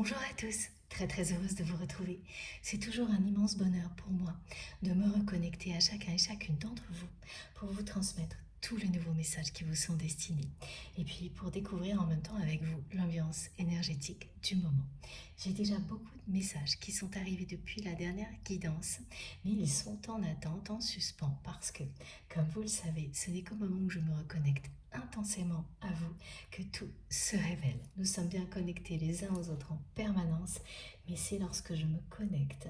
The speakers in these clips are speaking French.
Bonjour à tous, très heureuse de vous retrouver. C'est toujours un immense bonheur pour moi de me reconnecter à chacun et chacune d'entre vous pour vous transmettre tous les nouveaux messages qui vous sont destinés et puis pour découvrir en même temps avec vous l'ambiance énergétique du moment. J'ai déjà beaucoup de messages qui sont arrivés depuis la dernière guidance, mais ils sont en attente, en suspens parce que, comme vous le savez, ce n'est qu'au moment où je me reconnecte intensément à vous que tout se révèle. Nous sommes bien connectés les uns aux autres en permanence, mais c'est lorsque je me connecte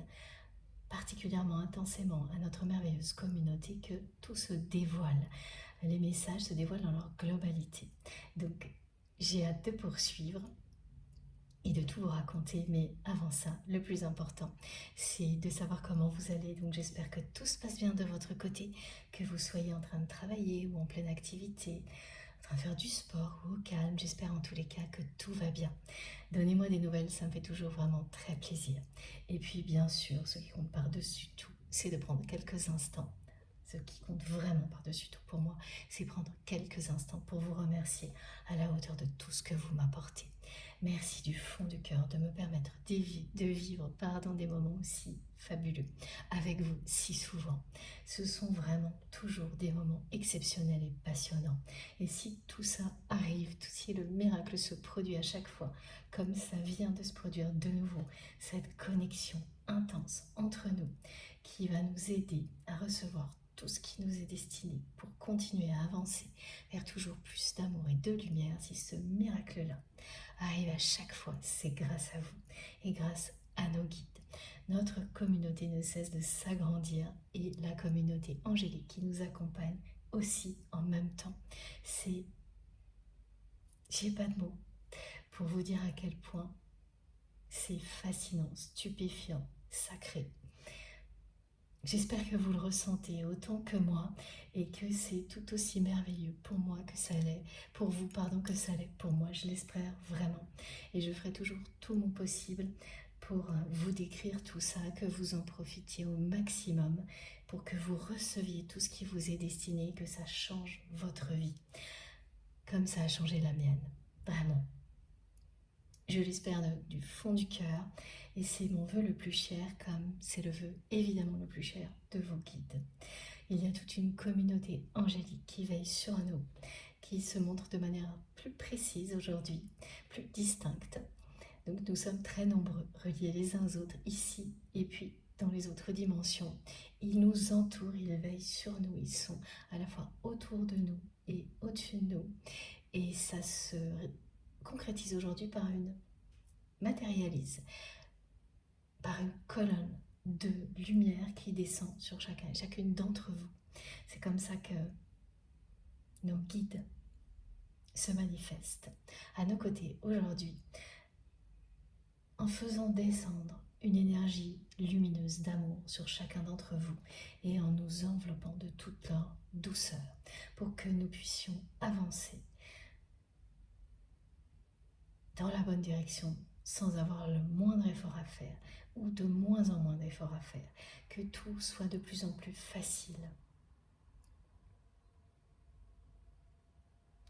particulièrement intensément à notre merveilleuse communauté que tout se dévoile. Les messages se dévoilent dans leur globalité. Donc, j'ai hâte de poursuivre et de tout vous raconter, mais avant ça, le plus important, c'est de savoir comment vous allez. Donc j'espère que tout se passe bien de votre côté, que vous soyez en train de travailler ou en pleine activité, en train de faire du sport ou au calme. J'espère en tous les cas que tout va bien. Donnez-moi des nouvelles, ça me fait toujours vraiment très plaisir. Et puis bien sûr, ce qui compte par-dessus tout, c'est de prendre quelques instants. Ce qui compte vraiment par-dessus tout pour moi, c'est prendre quelques instants pour vous remercier à la hauteur de tout ce que vous m'apportez. Merci du fond du cœur de me permettre de vivre des moments aussi fabuleux avec vous si souvent. Ce sont vraiment toujours des moments exceptionnels et passionnants. Et si tout ça arrive, si le miracle se produit à chaque fois, comme ça vient de se produire de nouveau, cette connexion intense entre nous qui va nous aider à recevoir tout ce qui nous est destiné pour continuer à avancer vers toujours plus d'amour et de lumière. Si ce miracle-là arrive à chaque fois, c'est grâce à vous et grâce à nos guides. Notre communauté ne cesse de s'agrandir et la communauté angélique qui nous accompagne aussi en même temps. J'ai pas de mots pour vous dire à quel point c'est fascinant, stupéfiant, sacré. J'espère que vous le ressentez autant que moi et que c'est tout aussi merveilleux pour moi que ça l'est, pour vous, que ça l'est pour moi. Je l'espère vraiment. Et je ferai toujours tout mon possible pour vous décrire tout ça, que vous en profitiez au maximum, pour que vous receviez tout ce qui vous est destiné, que ça change votre vie, comme ça a changé la mienne. Vraiment. Je l'espère du fond du cœur et c'est mon vœu le plus cher, comme c'est le vœu évidemment le plus cher de vos guides. Il y a toute une communauté angélique qui veille sur nous, qui se montre de manière plus précise aujourd'hui, plus distincte. Donc nous sommes très nombreux, reliés les uns aux autres ici et puis dans les autres dimensions. Ils nous entourent, ils veillent sur nous, ils sont à la fois autour de nous et au-dessus de nous. Et ça se concrétise aujourd'hui matérialise par une colonne de lumière qui descend sur chacun et chacune d'entre vous. C'est comme ça que nos guides se manifestent à nos côtés aujourd'hui en faisant descendre une énergie lumineuse d'amour sur chacun d'entre vous et en nous enveloppant de toute leur douceur pour que nous puissions avancer dans la bonne direction sans avoir le moindre effort à faire ou de moins en moins d'efforts à faire, que tout soit de plus en plus facile,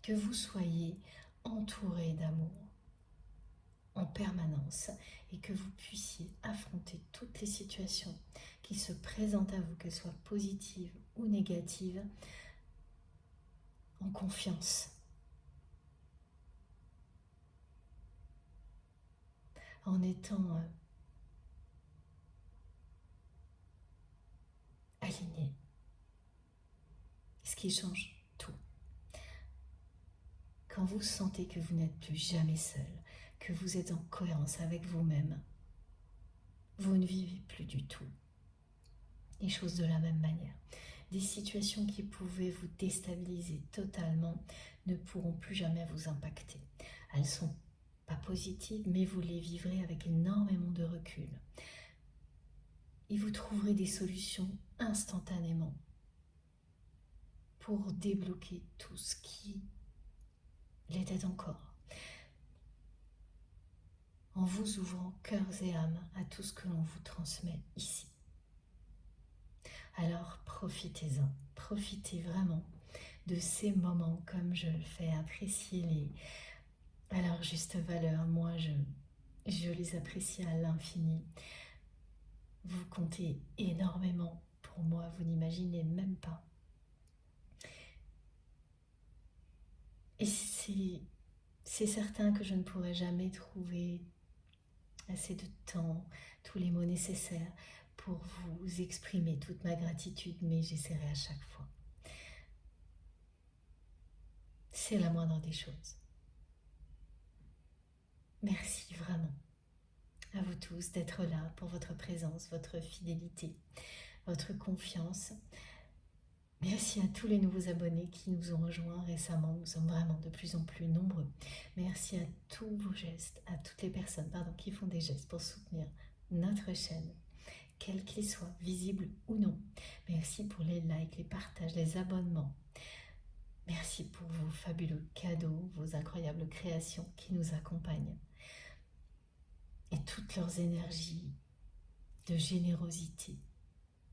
que vous soyez entouré d'amour en permanence et que vous puissiez affronter toutes les situations qui se présentent à vous, qu'elles soient positives ou négatives, en confiance, en étant aligné, ce qui change tout. Quand vous sentez que vous n'êtes plus jamais seul, que vous êtes en cohérence avec vous-même, vous ne vivez plus du tout les choses de la même manière. Des situations qui pouvaient vous déstabiliser totalement ne pourront plus jamais vous impacter. Elles ne sont pas positives, mais vous les vivrez avec énormément de recul. Et vous trouverez des solutions instantanément pour débloquer tout ce qui l'était encore, en vous ouvrant cœurs et âmes à tout ce que l'on vous transmet ici. Alors profitez-en, profitez vraiment de ces moments comme je le fais, appréciez-les à leur juste valeur. Moi, Je les apprécie à l'infini. Vous comptez énormément pour moi, vous n'imaginez même pas. Et c'est certain que je ne pourrai jamais trouver assez de temps, tous les mots nécessaires pour vous exprimer toute ma gratitude, mais j'essaierai à chaque fois. C'est la moindre des choses. Merci vraiment à vous tous d'être là pour votre présence, votre fidélité, votre confiance. Merci à tous les nouveaux abonnés qui nous ont rejoints récemment. Nous sommes vraiment de plus en plus nombreux. Merci à tous vos gestes, à toutes les personnes qui font des gestes pour soutenir notre chaîne, quels qu'ils soient, visibles ou non. Merci pour les likes, les partages, les abonnements. Merci pour vos fabuleux cadeaux, vos incroyables créations qui nous accompagnent. Et toutes leurs énergies de générosité,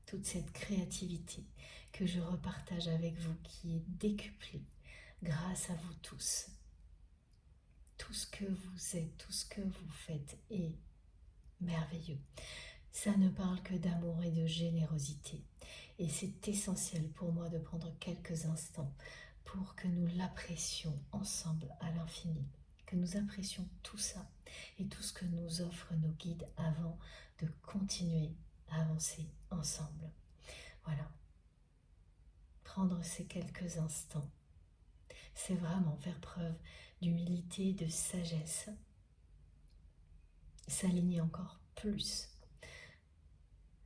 toute cette créativité que je repartage avec vous qui est décuplée grâce à vous tous. Tout ce que vous êtes, tout ce que vous faites est merveilleux. Ça ne parle que d'amour et de générosité. Et c'est essentiel pour moi de prendre quelques instants pour que nous l'apprécions ensemble à l'infini, que nous apprécions tout ça et tout ce que nous offrent nos guides avant de continuer à avancer ensemble. Voilà. Prendre ces quelques instants, c'est vraiment faire preuve d'humilité, de sagesse, s'aligner encore plus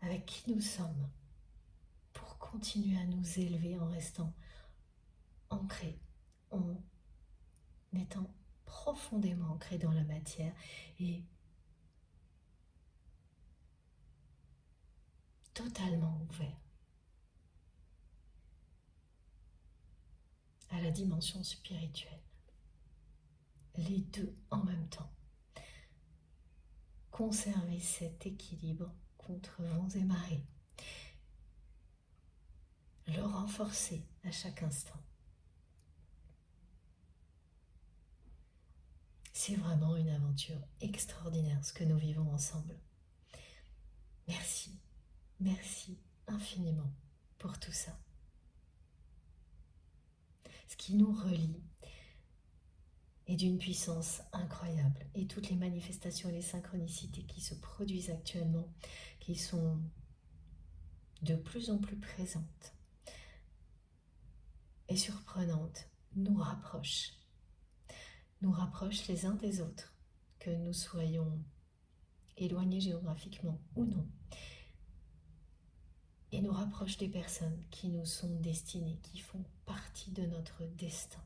avec qui nous sommes pour continuer à nous élever en restant ancrés, en étant profondément ancrés dans la matière et totalement ouverts à la dimension spirituelle. Les deux en même temps. Conserver cet équilibre contre vents et marées. Le renforcer à chaque instant. C'est vraiment une aventure extraordinaire ce que nous vivons ensemble. Merci, merci infiniment pour tout ça. Ce qui nous relie est d'une puissance incroyable et toutes les manifestations et les synchronicités qui se produisent actuellement, qui sont de plus en plus présentes et surprenantes, nous rapprochent les uns des autres, que nous soyons éloignés géographiquement ou non, et nous rapprochent des personnes qui nous sont destinées, qui font partie de notre destin.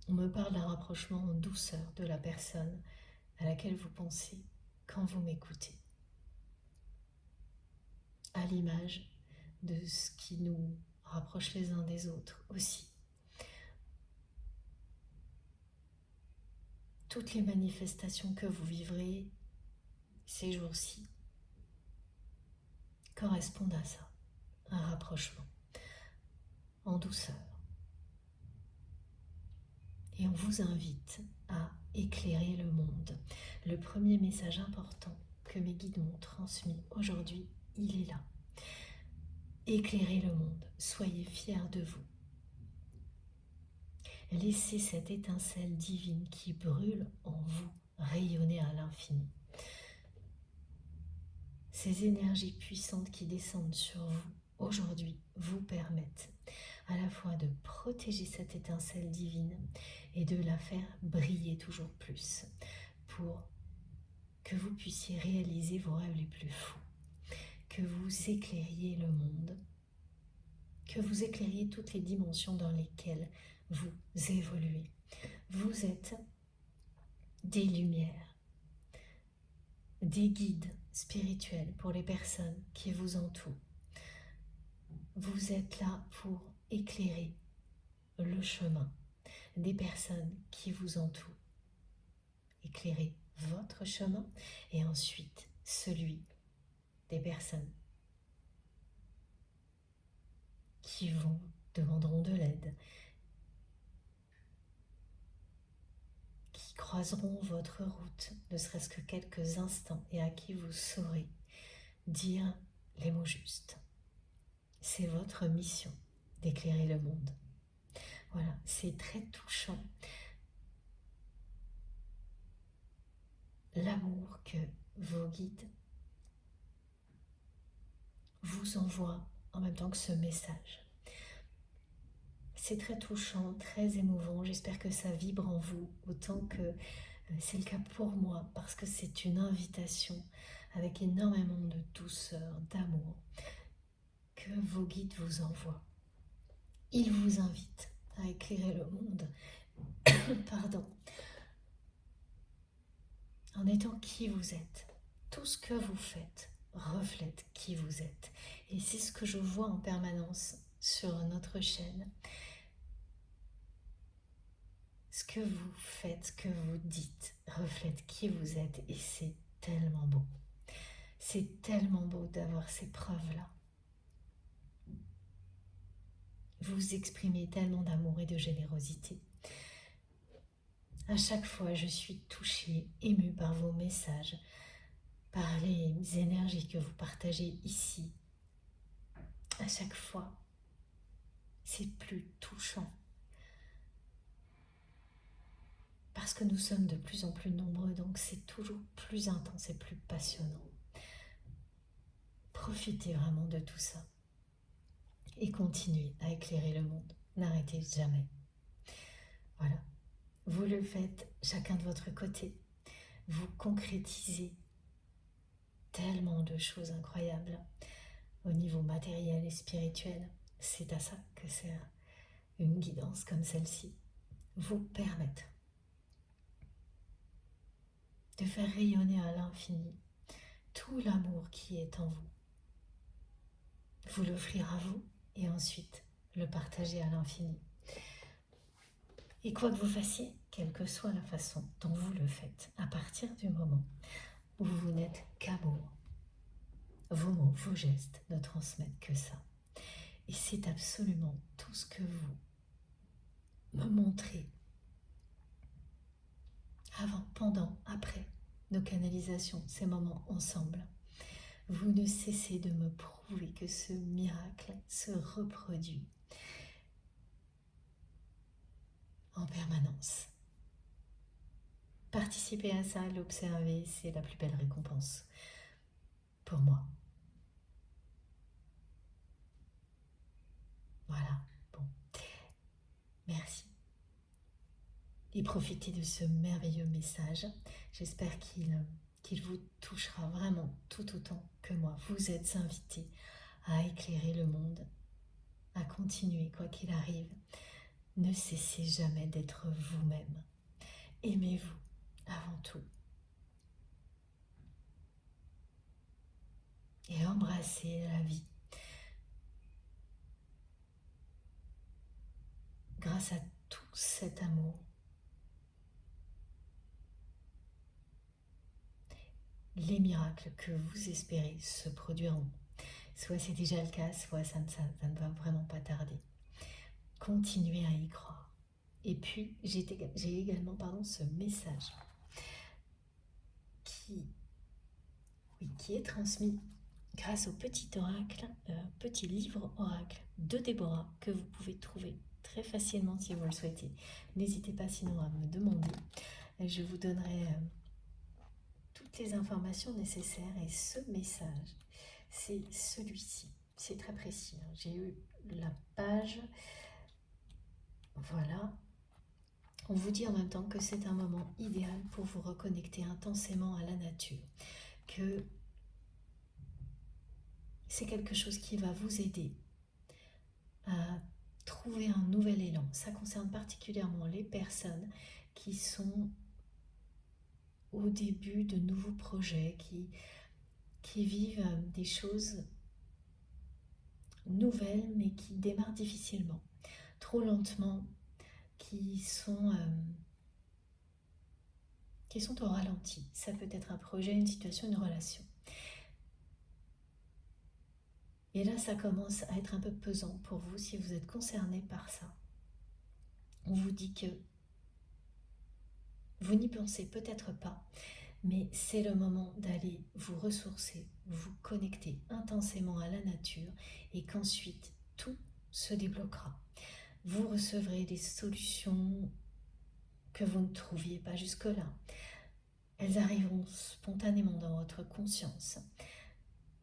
On me parle d'un rapprochement en douceur de la personne à laquelle vous pensez quand vous m'écoutez, à l'image de ce qui nous rapproche les uns des autres aussi. Toutes les manifestations que vous vivrez ces jours-ci correspondent à ça, un rapprochement en douceur. Et on vous invite à éclairer le monde. Le premier message important que mes guides m'ont transmis aujourd'hui, il est là. Éclairez le monde, soyez fiers de vous. Laissez cette étincelle divine qui brûle en vous rayonner à l'infini. Ces énergies puissantes qui descendent sur vous aujourd'hui vous permettent à la fois de protéger cette étincelle divine et de la faire briller toujours plus pour que vous puissiez réaliser vos rêves les plus fous, que vous éclairiez le monde, que vous éclairiez toutes les dimensions dans lesquelles vous évoluez. Vous êtes des lumières, des guides spirituels pour les personnes qui vous entourent. Vous êtes là pour éclairer le chemin des personnes qui vous entourent. Éclairer votre chemin et ensuite celui des personnes qui vous demanderont de l'aide, qui croiseront votre route, ne serait-ce que quelques instants, et à qui vous saurez dire les mots justes. C'est votre mission d'éclairer le monde. Voilà, c'est très touchant. L'amour que vos guides vous envoient en même temps que ce message. C'est très touchant, très émouvant. J'espère que ça vibre en vous autant que c'est le cas pour moi, parce que c'est une invitation avec énormément de douceur, d'amour, que vos guides vous envoient. Ils vous invitent à éclairer le monde, pardon, en étant qui vous êtes. Tout ce que vous faites reflète qui vous êtes. Et c'est ce que je vois en permanence sur notre chaîne. Ce que vous faites, ce que vous dites reflète qui vous êtes, et c'est tellement beau. C'est tellement beau d'avoir ces preuves-là. Vous exprimez tellement d'amour et de générosité. À chaque fois, je suis touchée, émue par vos messages, par les énergies que vous partagez ici. À chaque fois, c'est plus touchant. Parce que nous sommes de plus en plus nombreux, donc c'est toujours plus intense et plus passionnant. Profitez vraiment de tout ça. Et continuez à éclairer le monde. N'arrêtez jamais. Voilà. Vous le faites chacun de votre côté. Vous concrétisez tellement de choses incroyables au niveau matériel et spirituel. C'est à ça que sert une guidance comme celle-ci. Vous permettre de faire rayonner à l'infini tout l'amour qui est en vous. Vous l'offrir à vous et ensuite le partager à l'infini. Et quoi que vous fassiez, quelle que soit la façon dont vous le faites, à partir du moment où vous n'êtes qu'amour, vos mots, vos gestes ne transmettent que ça. Et c'est absolument tout ce que vous me montrez avant, pendant, après nos canalisations, ces moments ensemble. Vous ne cessez de me prouver que ce miracle se reproduit en permanence. Participer à ça, l'observer, c'est la plus belle récompense pour moi. Voilà, bon. Merci. Et profitez de ce merveilleux message. J'espère qu'il vous touchera vraiment tout autant que moi. Vous êtes invités à éclairer le monde, à continuer quoi qu'il arrive. Ne cessez jamais d'être vous-même. Aimez-vous avant tout. Et embrassez la vie. Grâce à tout cet amour, les miracles que vous espérez se produiront. Soit c'est déjà le cas, soit ça ne va vraiment pas tarder. Continuez à y croire. Et puis, j'ai également ce message qui est transmis grâce au petit oracle, petit livre oracle de Déborah que vous pouvez trouver très facilement si vous le souhaitez. N'hésitez pas sinon à me demander. Je vous donnerai toutes les informations nécessaires, et ce message, c'est celui-ci. C'est très précis. J'ai eu la page. Voilà. On vous dit en même temps que c'est un moment idéal pour vous reconnecter intensément à la nature, que c'est quelque chose qui va vous aider à trouver un nouvel élan. Ça concerne particulièrement les personnes qui sont au début de nouveaux projets, qui vivent des choses nouvelles mais qui démarrent difficilement, trop lentement, qui sont au ralenti. Ça peut être un projet, une situation, une relation. Et là, ça commence à être un peu pesant pour vous si vous êtes concerné par ça. On vous dit que Vous n'y pensez peut-être pas, mais c'est le moment d'aller vous ressourcer, vous connecter intensément à la nature et qu'ensuite tout se débloquera. Vous recevrez des solutions que vous ne trouviez pas jusque-là. Elles arriveront spontanément dans votre conscience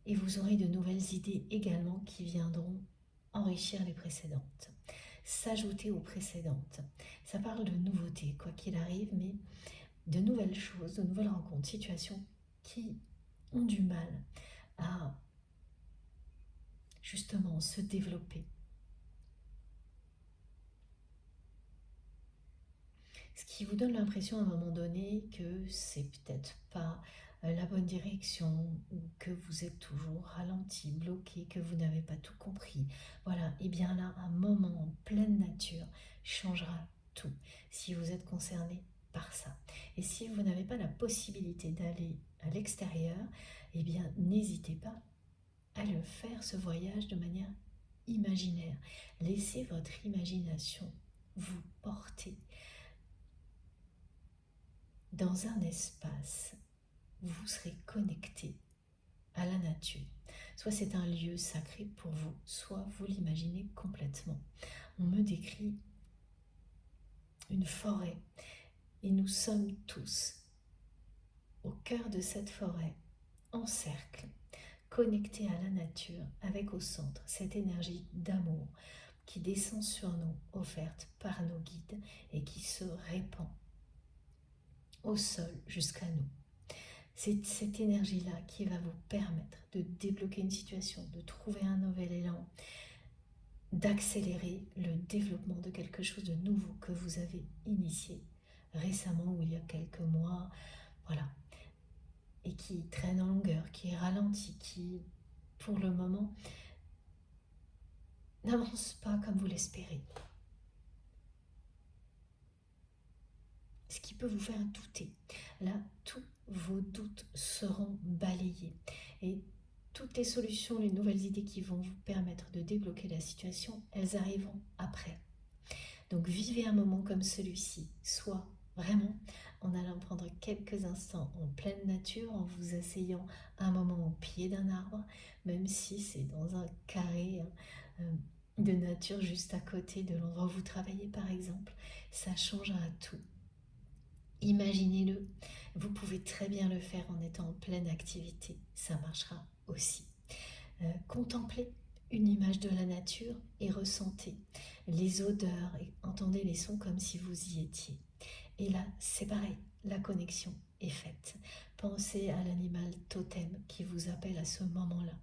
et vous aurez de nouvelles idées également qui viendront enrichir les précédentes, s'ajouter aux précédentes. Ça parle de nouveautés, quoi qu'il arrive, mais de nouvelles choses, de nouvelles rencontres, situations qui ont du mal à justement se développer. Ce qui vous donne l'impression à un moment donné que c'est peut-être pas la bonne direction ou que vous êtes toujours ralenti, bloqué, que vous n'avez pas tout compris. Voilà, et bien là, un moment en pleine nature changera tout si vous êtes concerné par ça. Et si vous n'avez pas la possibilité d'aller à l'extérieur, eh bien n'hésitez pas à le faire, ce voyage, de manière imaginaire. Laissez votre imagination vous porter dans un espace où vous serez connecté à la nature. Soit c'est un lieu sacré pour vous, soit vous l'imaginez complètement. On me décrit une forêt et nous sommes tous au cœur de cette forêt, en cercle, connectés à la nature, avec au centre cette énergie d'amour qui descend sur nous, offerte par nos guides et qui se répand au sol jusqu'à nous. C'est cette énergie-là qui va vous permettre de débloquer une situation, de trouver un nouvel élan, d'accélérer le développement de quelque chose de nouveau que vous avez initié récemment ou il y a quelques mois, voilà, et qui traîne en longueur, qui est ralenti, qui, pour le moment, n'avance pas comme vous l'espérez. Ce qui peut vous faire douter. Là, tous vos doutes seront balayés. Et toutes les solutions, les nouvelles idées qui vont vous permettre de débloquer la situation, elles arriveront après. Donc vivez un moment comme celui-ci, soit vraiment en allant prendre quelques instants en pleine nature, en vous asseyant un moment au pied d'un arbre, même si c'est dans un carré de nature juste à côté de l'endroit où vous travaillez par exemple, ça changera tout. Imaginez-le, vous pouvez très bien le faire en étant en pleine activité, ça marchera aussi. Contemplez une image de la nature et ressentez les odeurs et entendez les sons comme si vous y étiez. Et là, c'est pareil, la connexion est faite. Pensez à l'animal totem qui vous appelle à ce moment-là.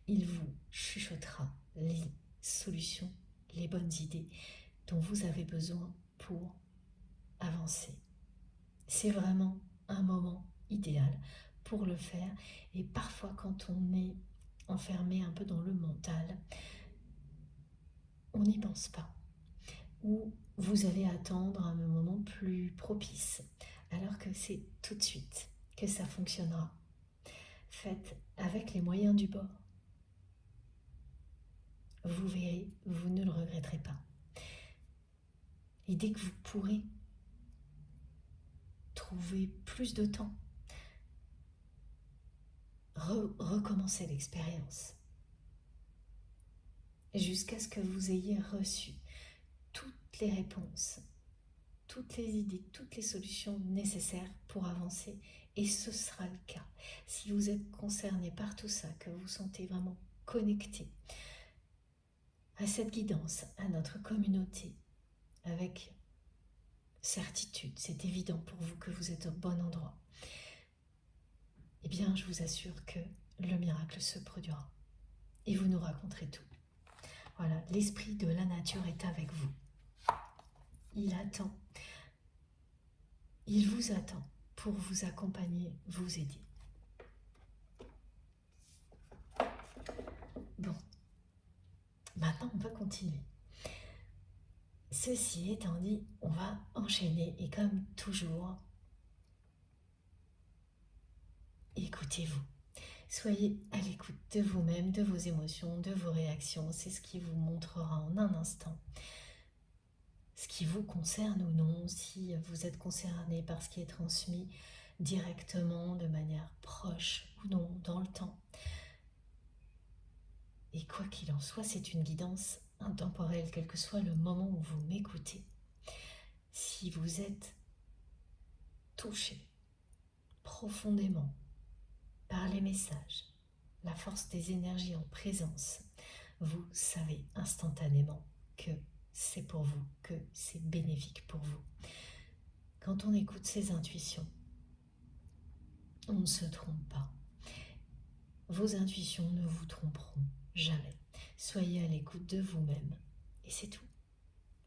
Il vous chuchotera les solutions, les bonnes idées dont vous avez besoin pour avancer. C'est vraiment un moment idéal pour le faire. Et parfois, quand on est enfermé un peu dans le mental, on n'y pense pas. Ou vous allez attendre un moment plus propice, alors que c'est tout de suite que ça fonctionnera. Faites avec les moyens du bord. Vous verrez, vous ne le regretterez pas. Et dès que vous pourrez trouver plus de temps, recommencez l'expérience jusqu'à ce que vous ayez reçu toutes les réponses, toutes les idées, toutes les solutions nécessaires pour avancer. Et ce sera le cas. Si vous êtes concerné par tout ça, que vous sentez vraiment connecté à cette guidance, à notre communauté, avec certitude, c'est évident pour vous que vous êtes au bon endroit, eh bien je vous assure que le miracle se produira. Et vous nous raconterez tout. Voilà, l'esprit de la nature est avec vous. Il attend. Il vous attend pour vous accompagner, vous aider. Bon, maintenant on peut continuer. Ceci étant dit, on va enchaîner et comme toujours, écoutez-vous. Soyez à l'écoute de vous-même, de vos émotions, de vos réactions. C'est ce qui vous montrera en un instant ce qui vous concerne ou non, si vous êtes concerné par ce qui est transmis directement, de manière proche ou non, dans le temps. Et quoi qu'il en soit, c'est une guidance intemporelle, quel que soit le moment où vous m'écoutez. Si vous êtes touché profondément par les messages, la force des énergies en présence, vous savez instantanément que c'est pour vous, que c'est bénéfique pour vous. Quand on écoute ses intuitions, on ne se trompe pas. Vos intuitions ne vous tromperont jamais. Soyez à l'écoute de vous-même et c'est tout.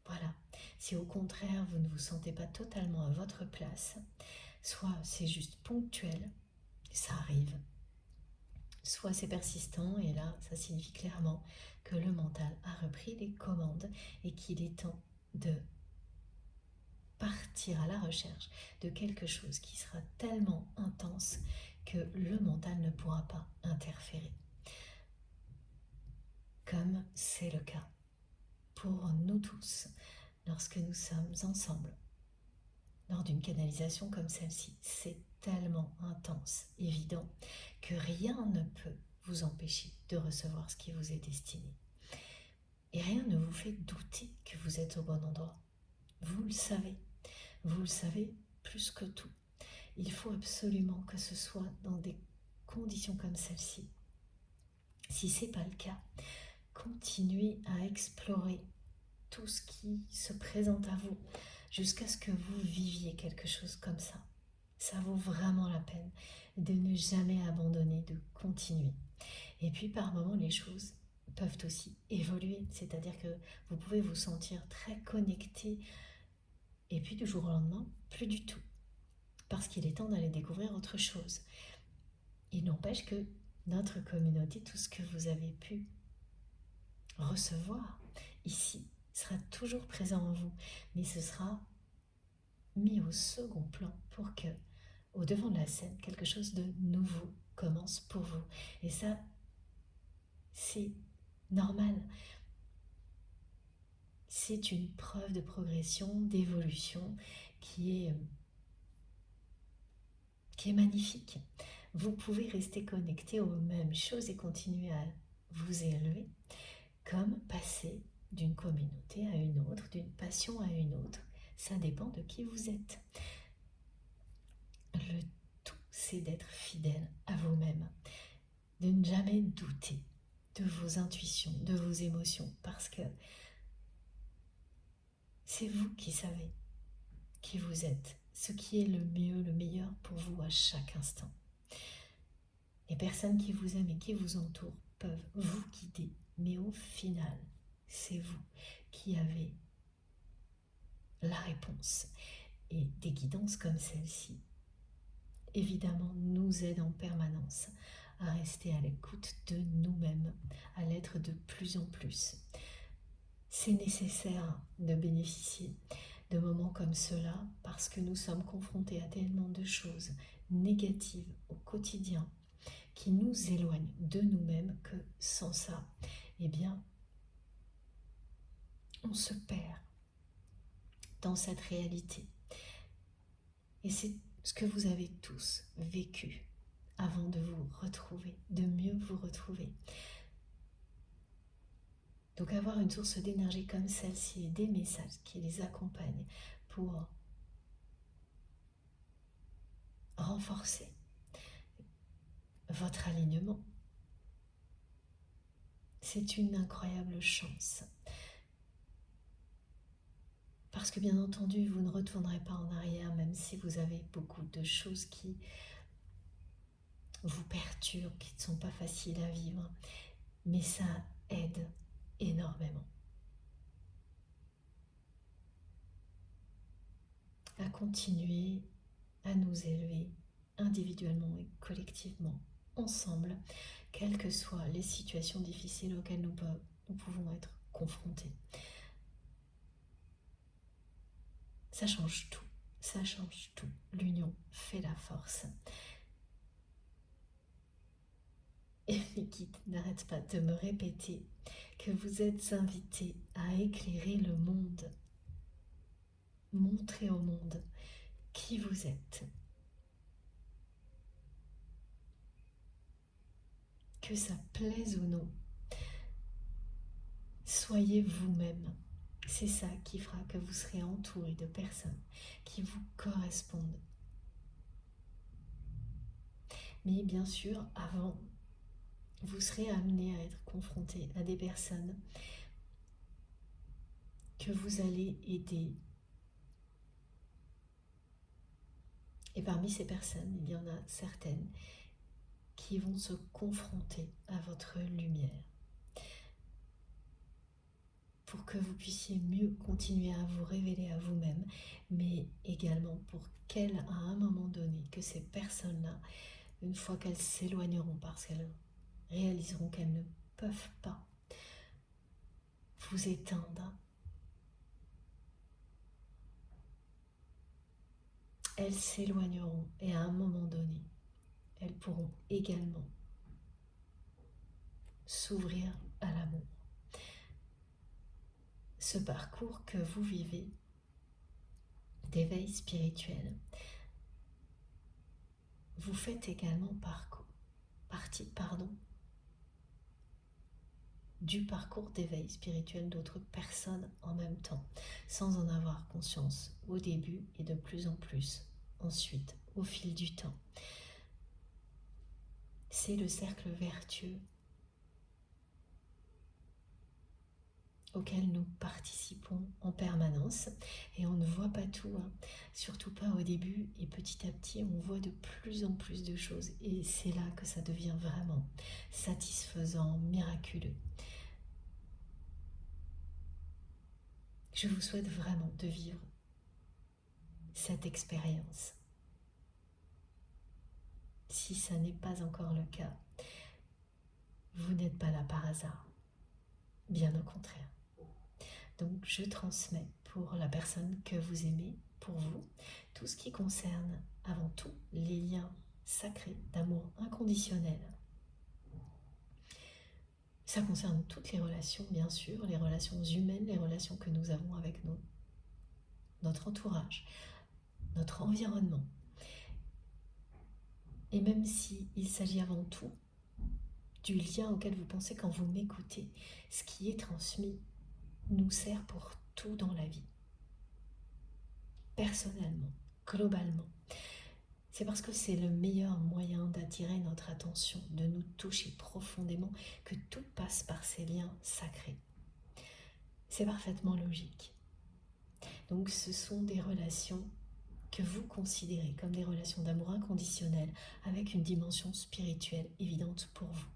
Voilà. Si au contraire vous ne vous sentez pas totalement à votre place, soit c'est juste ponctuel, ça arrive, soit c'est persistant et là ça signifie clairement que le mental a repris les commandes et qu'il est temps de partir à la recherche de quelque chose qui sera tellement intense que le mental ne pourra pas interférer. Comme c'est le cas pour nous tous lorsque nous sommes ensemble lors d'une canalisation comme celle-ci. C'est tellement intense, évident, que rien ne peut vous empêcher de recevoir ce qui vous est destiné. Et rien ne vous fait douter que vous êtes au bon endroit. Vous le savez plus que tout. Il faut absolument que ce soit dans des conditions comme celle-ci. Si ce n'est pas le cas, continuez à explorer tout ce qui se présente à vous jusqu'à ce que vous viviez quelque chose comme ça. Ça vaut vraiment la peine de ne jamais abandonner, de continuer. Et puis par moments, les choses peuvent aussi évoluer, c'est-à-dire que vous pouvez vous sentir très connecté et puis du jour au lendemain, plus du tout, parce qu'il est temps d'aller découvrir autre chose. Il n'empêche que notre communauté, tout ce que vous avez pu recevoir ici, sera toujours présent en vous, mais ce sera mis au second plan pour que, au devant de la scène, quelque chose de nouveau commence pour vous. Et ça, c'est normal. C'est une preuve de progression, d'évolution qui est magnifique. Vous pouvez rester connecté aux mêmes choses et continuer à vous élever, comme passer d'une communauté à une autre, d'une passion à une autre. Ça dépend de qui vous êtes. Le tout, c'est d'être fidèle à vous-même, de ne jamais douter de vos intuitions, de vos émotions, parce que c'est vous qui savez qui vous êtes, ce qui est le mieux, le meilleur pour vous à chaque instant. Les personnes qui vous aiment et qui vous entourent peuvent vous guider, mais au final, c'est vous qui avez la réponse. Et des guidances comme celle-ci, évidemment, nous aident en permanence à rester à l'écoute de nous-mêmes, à l'être de plus en plus. C'est nécessaire de bénéficier de moments comme cela parce que nous sommes confrontés à tellement de choses négatives au quotidien qui nous éloignent de nous-mêmes que sans ça, eh bien, on se perd dans cette réalité. Et c'est ce que vous avez tous vécu avant de vous retrouver, de mieux vous retrouver. Donc avoir une source d'énergie comme celle-ci et des messages qui les accompagnent pour renforcer votre alignement, c'est une incroyable chance. Parce que bien entendu, vous ne retournerez pas en arrière, même si vous avez beaucoup de choses qui vous perturbent, qui ne sont pas faciles à vivre. Mais ça aide énormément à continuer à nous élever individuellement et collectivement, ensemble, quelles que soient les situations difficiles auxquelles nous pouvons être confrontés. Ça change tout, ça change tout. L'union fait la force. Et mes guides n'arrêtent pas de me répéter que vous êtes invités à éclairer le monde montrer au monde qui vous êtes. Que ça plaise ou non, soyez vous-même. C'est ça qui fera que vous serez entouré de personnes qui vous correspondent. Mais bien sûr, avant, vous serez amené à être confronté à des personnes que vous allez aider. Et parmi ces personnes, il y en a certaines qui vont se confronter à votre lumière pour que vous puissiez mieux continuer à vous révéler à vous-même, mais également pour qu'elles, à un moment donné, que ces personnes-là, une fois qu'elles s'éloigneront parce qu'elles réaliseront qu'elles ne peuvent pas vous éteindre, elles s'éloigneront et à un moment donné, elles pourront également s'ouvrir à l'amour. Ce parcours que vous vivez d'éveil spirituel, vous faites également partie du parcours d'éveil spirituel d'autres personnes en même temps, sans en avoir conscience au début et de plus en plus ensuite, au fil du temps. C'est le cercle vertueux auquel nous participons en permanence et on ne voit pas tout, hein. Surtout pas au début, et petit à petit on voit de plus en plus de choses et c'est là que ça devient vraiment satisfaisant, miraculeux. Je vous souhaite vraiment de vivre cette expérience. Si ça n'est pas encore le cas, vous n'êtes pas là par hasard, bien au contraire. Donc je transmets pour la personne que vous aimez, pour vous, tout ce qui concerne avant tout les liens sacrés d'amour inconditionnel. Ça concerne toutes les relations, bien sûr, les relations humaines, les relations que nous avons avec notre entourage, notre environnement. Et même s'il s'agit avant tout du lien auquel vous pensez quand vous m'écoutez, ce qui est transmis nous sert pour tout dans la vie. Personnellement, globalement. C'est parce que c'est le meilleur moyen d'attirer notre attention, de nous toucher profondément, que tout passe par ces liens sacrés. C'est parfaitement logique. Donc ce sont des relations que vous considérez comme des relations d'amour inconditionnel avec une dimension spirituelle évidente pour vous.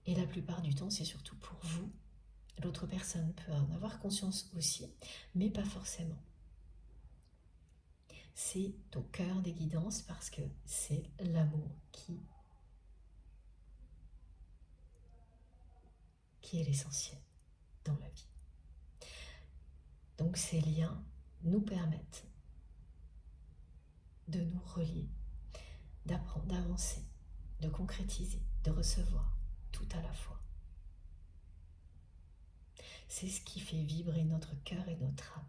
Et la plupart du temps, c'est surtout pour vous. L'autre personne peut en avoir conscience aussi, mais pas forcément. C'est au cœur des guidances parce que c'est l'amour qui est l'essentiel dans la vie. Donc ces liens nous permettent de nous relier, d'apprendre, d'avancer, de concrétiser, de recevoir tout à la fois. C'est ce qui fait vibrer notre cœur et notre âme.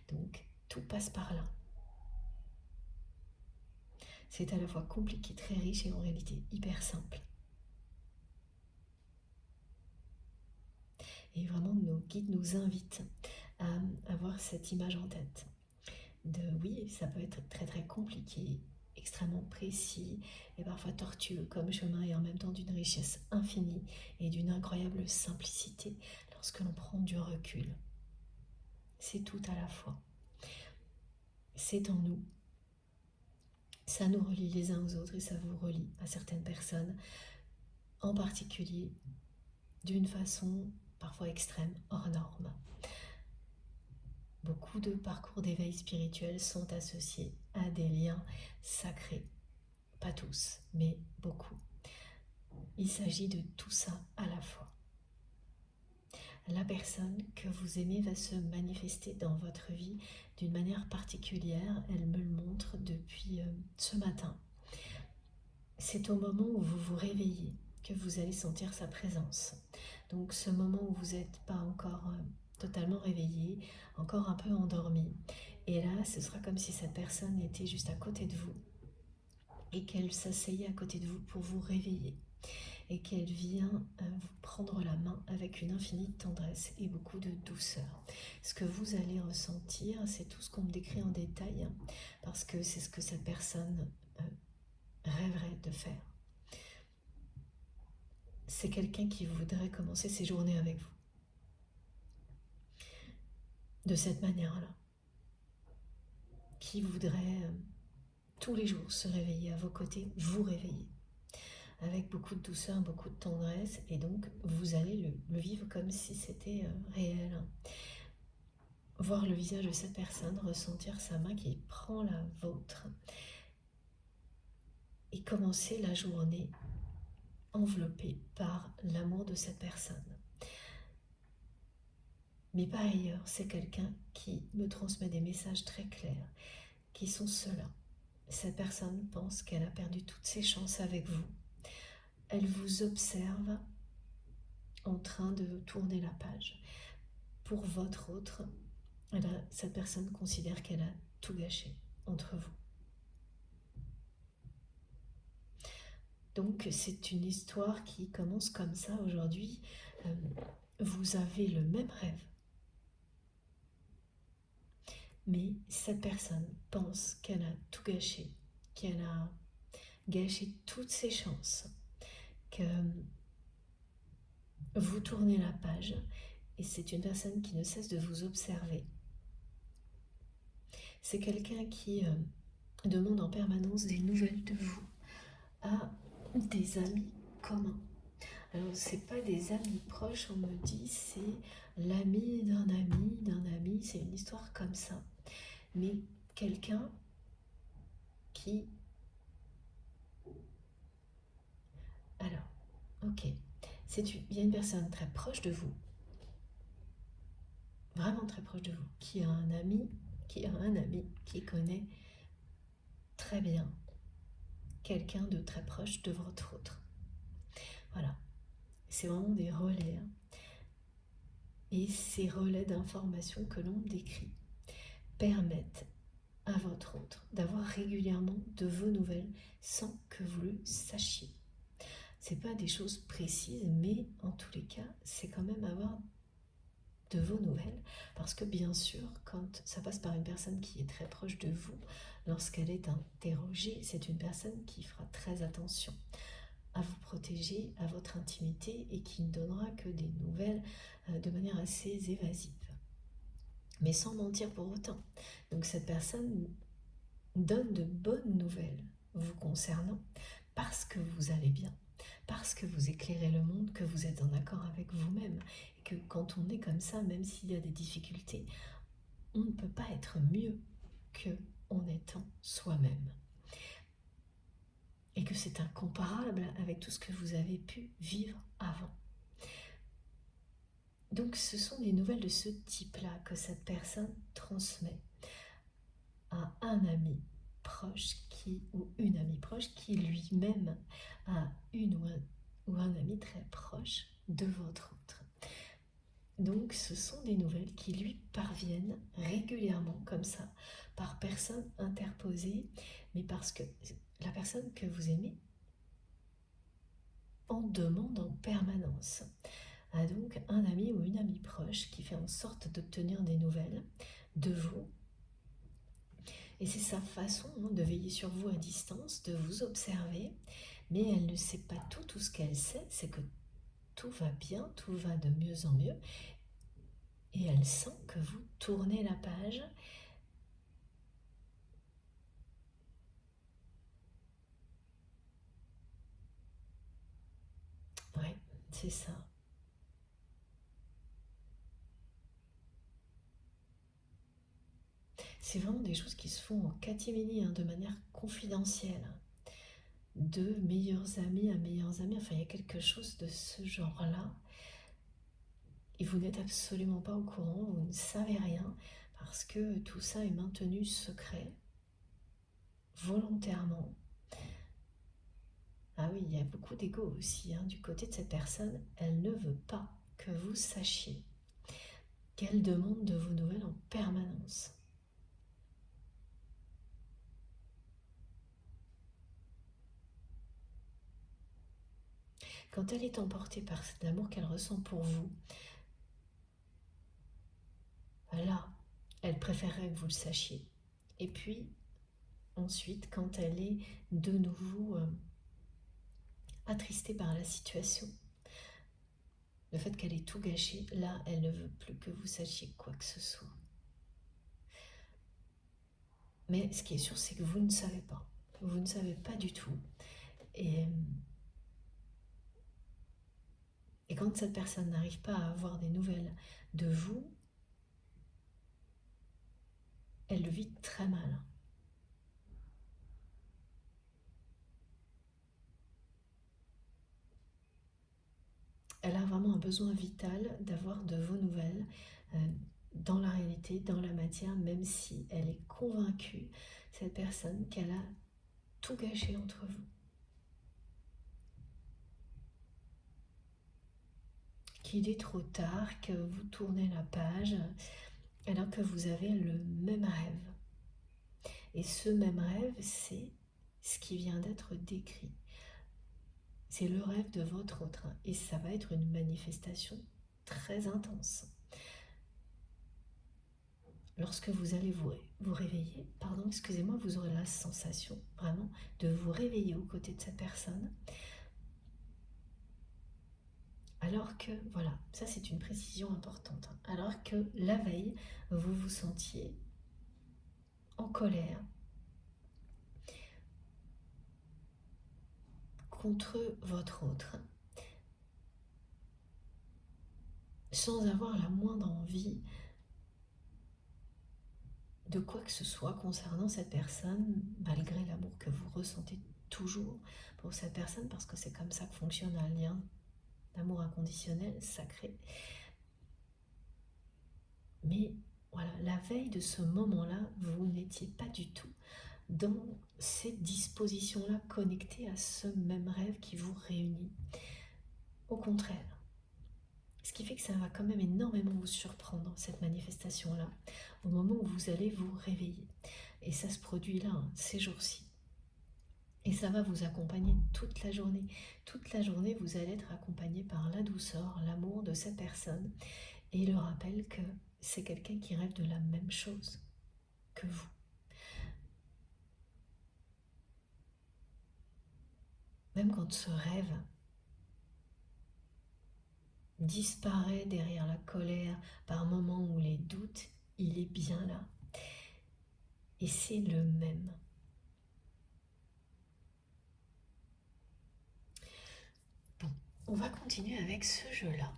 Donc tout passe par là. C'est à la fois compliqué, très riche et en réalité hyper simple. Et vraiment, nos guides nous invitent à avoir cette image en tête. Oui, ça peut être très très compliqué, extrêmement précis et parfois tortueux comme chemin et en même temps d'une richesse infinie et d'une incroyable simplicité lorsque l'on prend du recul. C'est tout à la fois. C'est en nous. Ça nous relie les uns aux autres et ça vous relie à certaines personnes, en particulier d'une façon parfois extrême, hors norme. Beaucoup de parcours d'éveil spirituel sont associés à des liens sacrés. Pas tous, mais beaucoup. Il s'agit de tout ça à la fois. La personne que vous aimez va se manifester dans votre vie d'une manière particulière. Elle me le montre depuis ce matin. C'est au moment où vous vous réveillez que vous allez sentir sa présence. Donc ce moment où vous n'êtes pas encore totalement réveillé, encore un peu endormi. Et là, ce sera comme si cette personne était juste à côté de vous et qu'elle s'asseyait à côté de vous pour vous réveiller et qu'elle vient vous prendre la main avec une infinie tendresse et beaucoup de douceur. Ce que vous allez ressentir, c'est tout ce qu'on me décrit en détail, hein, parce que c'est ce que cette personne rêverait de faire. C'est quelqu'un qui voudrait commencer ses journées avec vous. De cette manière-là. Qui voudrait tous les jours se réveiller à vos côtés, vous réveiller. Avec beaucoup de douceur, beaucoup de tendresse, et donc vous allez le vivre comme si c'était réel. Voir le visage de cette personne, ressentir sa main qui prend la vôtre, et commencer la journée enveloppée par l'amour de cette personne. Mais par ailleurs, c'est quelqu'un qui me transmet des messages très clairs, qui sont ceux-là. Cette personne pense qu'elle a perdu toutes ses chances avec vous. Elle vous observe en train de tourner la page. Pour votre autre, cette personne considère qu'elle a tout gâché entre vous. Donc c'est une histoire qui commence comme ça aujourd'hui. Vous avez le même rêve. Mais cette personne pense qu'elle a tout gâché, qu'elle a gâché toutes ses chances, que vous tournez la page et c'est une personne qui ne cesse de vous observer. C'est quelqu'un qui demande en permanence des nouvelles de vous à des amis communs. Alors, c'est pas des amis proches, on me dit, c'est l'ami d'un ami, c'est une histoire comme ça. Mais quelqu'un qui... Alors, ok, il y a une personne très proche de vous, vraiment très proche de vous, qui a un ami qui connaît très bien quelqu'un de très proche de votre autre. Voilà, c'est vraiment des relais. Hein. Et ces relais d'informations que l'on décrit permettent à votre autre d'avoir régulièrement de vos nouvelles sans que vous le sachiez. C'est pas des choses précises, mais en tous les cas, c'est quand même avoir de vos nouvelles, parce que bien sûr, quand ça passe par une personne qui est très proche de vous, lorsqu'elle est interrogée, c'est une personne qui fera très attention à vous protéger, à votre intimité, et qui ne donnera que des nouvelles de manière assez évasive, mais sans mentir pour autant. Donc cette personne donne de bonnes nouvelles vous concernant parce que vous allez bien, parce que vous éclairez le monde, que vous êtes en accord avec vous-même, et que quand on est comme ça, même s'il y a des difficultés, on ne peut pas être mieux qu'en étant soi-même. Et que c'est incomparable avec tout ce que vous avez pu vivre avant. Donc ce sont des nouvelles de ce type-là que cette personne transmet à un ami proche ou une amie proche qui lui-même a une ou un ami très proche de votre autre. Donc ce sont des nouvelles qui lui parviennent régulièrement comme ça, par personne interposée, mais parce que la personne que vous aimez en demande en permanence. A donc un ami ou une amie proche qui fait en sorte d'obtenir des nouvelles de vous. Et c'est sa façon de veiller sur vous à distance, de vous observer, mais elle ne sait pas tout. Tout ce qu'elle sait, c'est que tout va bien, tout va de mieux en mieux, et elle sent que vous tournez la page. Ouais, c'est ça. C'est vraiment des choses qui se font en catimini, de manière confidentielle. De meilleurs amis à meilleurs amis, enfin il y a quelque chose de ce genre-là. Et vous n'êtes absolument pas au courant, vous ne savez rien, parce que tout ça est maintenu secret, volontairement. Ah oui, il y a beaucoup d'ego aussi, du côté de cette personne, elle ne veut pas que vous sachiez. qu'elle demande de vos nouvelles en permanence. Quand elle est emportée par l'amour qu'elle ressent pour vous, là, elle préférerait que vous le sachiez. Et puis, ensuite, quand elle est de nouveau attristée par la situation, le fait qu'elle ait tout gâché, là, elle ne veut plus que vous sachiez quoi que ce soit. Mais ce qui est sûr, c'est que vous ne savez pas. Vous ne savez pas du tout. Et quand cette personne n'arrive pas à avoir des nouvelles de vous, elle le vit très mal. Elle a vraiment un besoin vital d'avoir de vos nouvelles dans la réalité, dans la matière, même si elle est convaincue, cette personne, qu'elle a tout gâché entre vous. Qu'il est trop tard, que vous tournez la page, alors que vous avez le même rêve. Et ce même rêve, c'est ce qui vient d'être décrit. C'est le rêve de votre autre. Et ça va être une manifestation très intense. Lorsque vous allez vous réveiller, vous aurez la sensation vraiment de vous réveiller aux côtés de cette personne. Alors que, voilà, ça c'est une précision importante, alors que la veille, vous vous sentiez en colère contre votre autre, sans avoir la moindre envie de quoi que ce soit concernant cette personne, malgré l'amour que vous ressentez toujours pour cette personne, parce que c'est comme ça que fonctionne un lien d'amour inconditionnel, sacré. Mais voilà, la veille de ce moment-là, vous n'étiez pas du tout dans cette disposition-là connectée à ce même rêve qui vous réunit. Au contraire. Ce qui fait que ça va quand même énormément vous surprendre, cette manifestation-là, au moment où vous allez vous réveiller. Et ça se produit là, ces jours-ci. Et ça va vous accompagner toute la journée. Toute la journée, vous allez être accompagné par la douceur, l'amour de cette personne et le rappel que c'est quelqu'un qui rêve de la même chose que vous. Même quand ce rêve disparaît derrière la colère, par moments où les doutes, il est bien là. Et c'est le même. Bon, on va continuer avec ce jeu-là,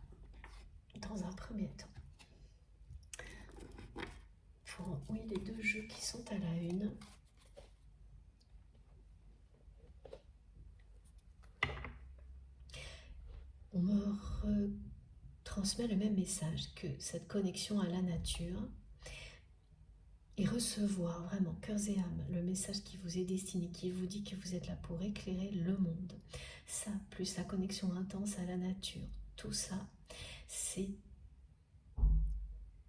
dans un premier temps. Oui, les deux jeux qui sont à la une. On me transmet le même message, que cette connexion à la nature et recevoir vraiment cœurs et âme le message qui vous est destiné, qui vous dit que vous êtes là pour éclairer le monde. Ça, plus la connexion intense à la nature, tout ça, c'est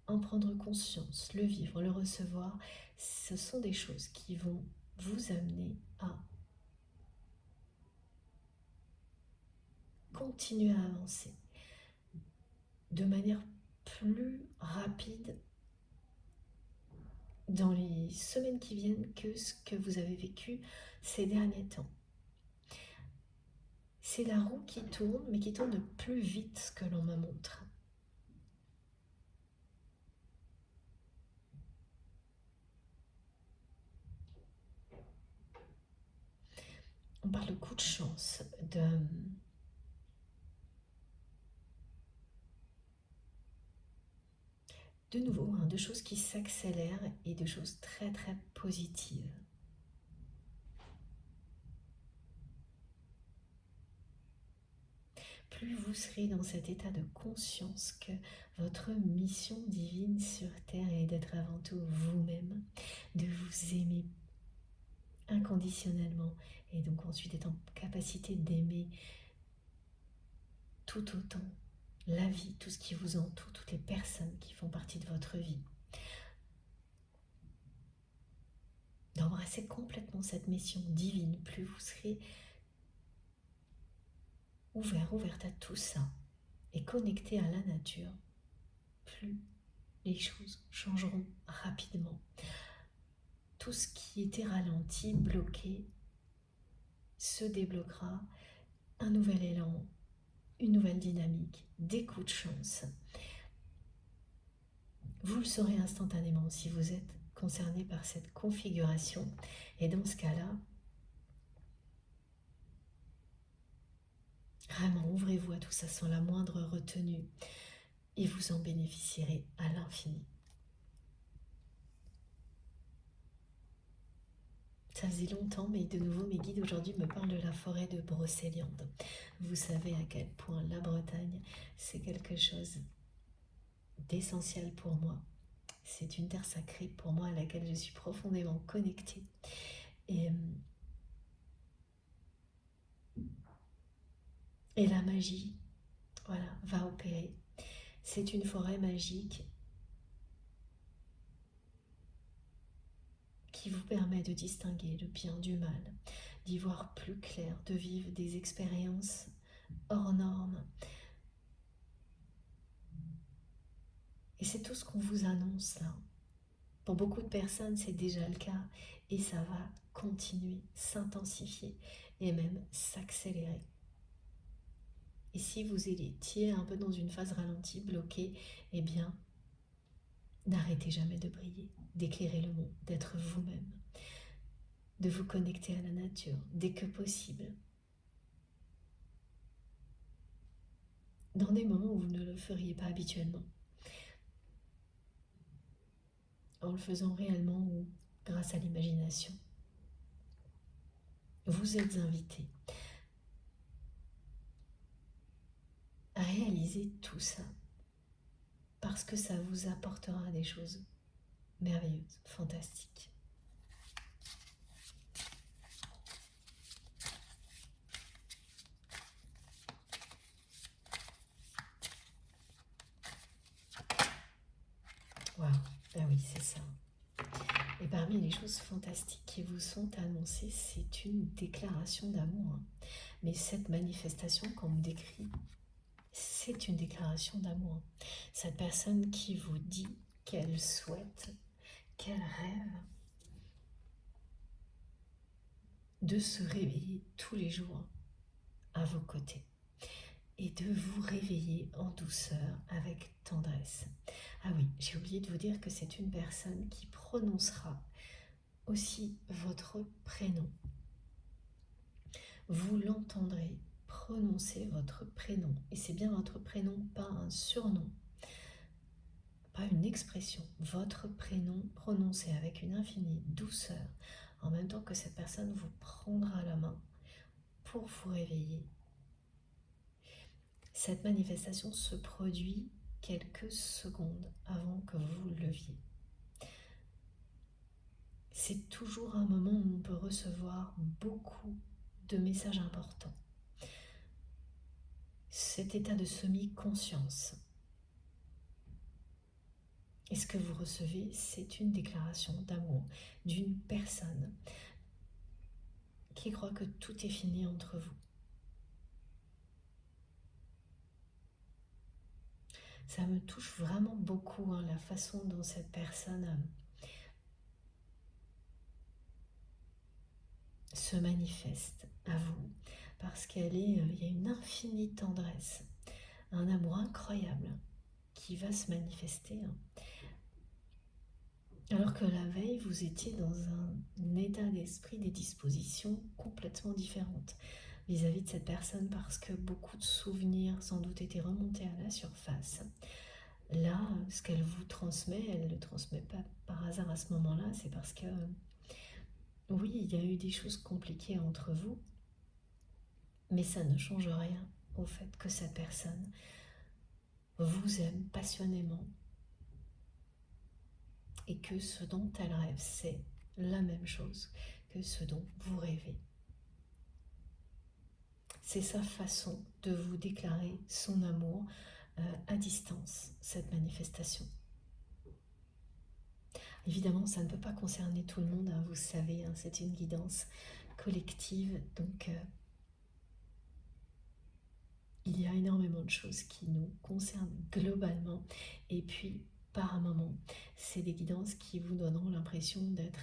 en prendre conscience, le vivre, le recevoir. Ce sont des choses qui vont vous amener à continuer à avancer de manière plus rapide dans les semaines qui viennent que ce que vous avez vécu ces derniers temps. C'est la roue qui tourne, mais qui tourne plus vite que l'on me montre. On parle de coup de chance, de nouveau, de choses qui s'accélèrent et de choses très très positives. Plus vous serez dans cet état de conscience que votre mission divine sur Terre est d'être avant tout vous-même, de vous aimer inconditionnellement et donc ensuite être en capacité d'aimer tout autant la vie, tout ce qui vous entoure, toutes les personnes qui font partie de votre vie. D'embrasser complètement cette mission divine, plus vous serez ouverte à tout ça et connecté à la nature, plus les choses changeront rapidement. Tout ce qui était ralenti, bloqué, se débloquera, un nouvel élan, une nouvelle dynamique, des coups de chance. Vous le saurez instantanément si vous êtes concerné par cette configuration. Et dans ce cas-là, vraiment ouvrez-vous à tout ça sans la moindre retenue et vous en bénéficierez à l'infini. Ça faisait longtemps, mais de nouveau mes guides aujourd'hui me parlent de la forêt de Brocéliande. Vous savez à quel point la Bretagne, c'est quelque chose d'essentiel pour moi. C'est une terre sacrée pour moi à laquelle je suis profondément connectée. Et la magie, voilà, va opérer. C'est une forêt magique qui vous permet de distinguer le bien du mal, d'y voir plus clair, de vivre des expériences hors normes. Et c'est tout ce qu'on vous annonce là. Pour beaucoup de personnes, c'est déjà le cas et ça va continuer, s'intensifier et même s'accélérer. Et si vous étiez un peu dans une phase ralentie, bloquée, eh bien, n'arrêtez jamais de briller, d'éclairer le monde, d'être vous-même, de vous connecter à la nature dès que possible. Dans des moments où vous ne le feriez pas habituellement. En le faisant réellement ou grâce à l'imagination. Vous êtes invité à réaliser tout ça parce que ça vous apportera des choses merveilleuses, fantastiques. Waouh, ben oui, c'est ça. Et parmi les choses fantastiques qui vous sont annoncées, c'est une déclaration d'amour. Mais cette manifestation qu'on me décrit, c'est une déclaration d'amour. Cette personne qui vous dit qu'elle souhaite, qu'elle rêve de se réveiller tous les jours à vos côtés et de vous réveiller en douceur avec tendresse. Ah oui, j'ai oublié de vous dire que c'est une personne qui prononcera aussi votre prénom. Vous l'entendrez prononcer votre prénom. Et c'est bien votre prénom, pas un surnom, pas une expression. Votre prénom prononcé avec une infinie douceur, en même temps que cette personne vous prendra la main pour vous réveiller. Cette manifestation se produit quelques secondes avant que vous le leviez. C'est toujours un moment où on peut recevoir beaucoup de messages importants. Cet état de semi-conscience. Et ce que vous recevez, c'est une déclaration d'amour d'une personne qui croit que tout est fini entre vous. Ça me touche vraiment beaucoup, la façon dont cette personne se manifeste à vous, parce il y a une infinie tendresse, un amour incroyable qui va se manifester. Alors que la veille, vous étiez dans un état d'esprit, des dispositions complètement différentes vis-à-vis de cette personne, parce que beaucoup de souvenirs sans doute étaient remontés à la surface. Là, ce qu'elle vous transmet, elle ne le transmet pas par hasard à ce moment-là, c'est parce que oui, il y a eu des choses compliquées entre vous, mais ça ne change rien au fait que cette personne vous aime passionnément et que ce dont elle rêve, c'est la même chose que ce dont vous rêvez. C'est sa façon de vous déclarer son amour à distance, cette manifestation. Évidemment, ça ne peut pas concerner tout le monde, hein, vous savez, hein, c'est une guidance collective, donc il y a énormément de choses qui nous concernent globalement, et puis par un moment, c'est des guidances qui vous donneront l'impression d'être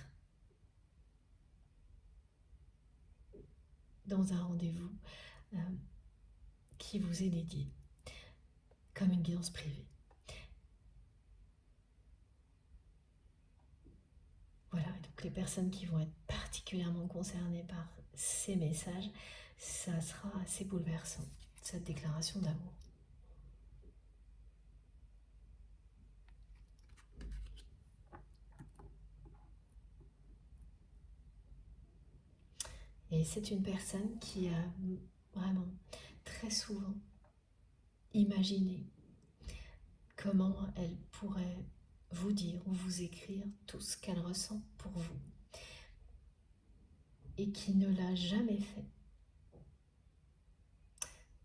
dans un rendez-vous qui vous est dédié, comme une guidance privée. Voilà, donc les personnes qui vont être particulièrement concernées par ces messages, ça sera assez bouleversant, cette déclaration d'amour. Et c'est une personne qui a vraiment très souvent imaginé comment elle pourrait vous dire ou vous écrire tout ce qu'elle ressent pour vous et qui ne l'a jamais fait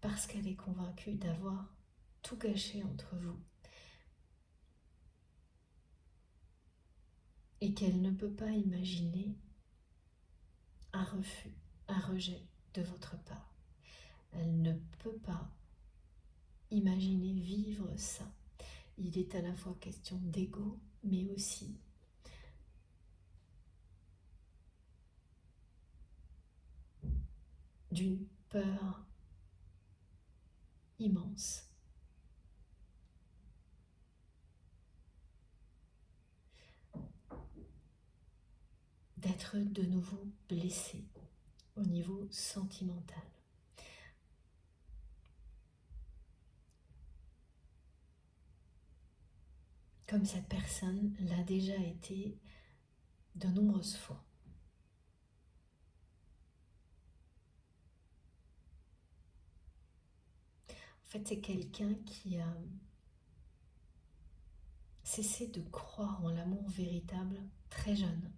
parce qu'elle est convaincue d'avoir tout gâché entre vous et qu'elle ne peut pas imaginer un refus, un rejet de votre part. Elle ne peut pas imaginer vivre ça. Il est à la fois question d'ego, mais aussi d'une peur immense d'être de nouveau blessé au niveau sentimental. Comme cette personne l'a déjà été de nombreuses fois. En fait, c'est quelqu'un qui a cessé de croire en l'amour véritable très jeune.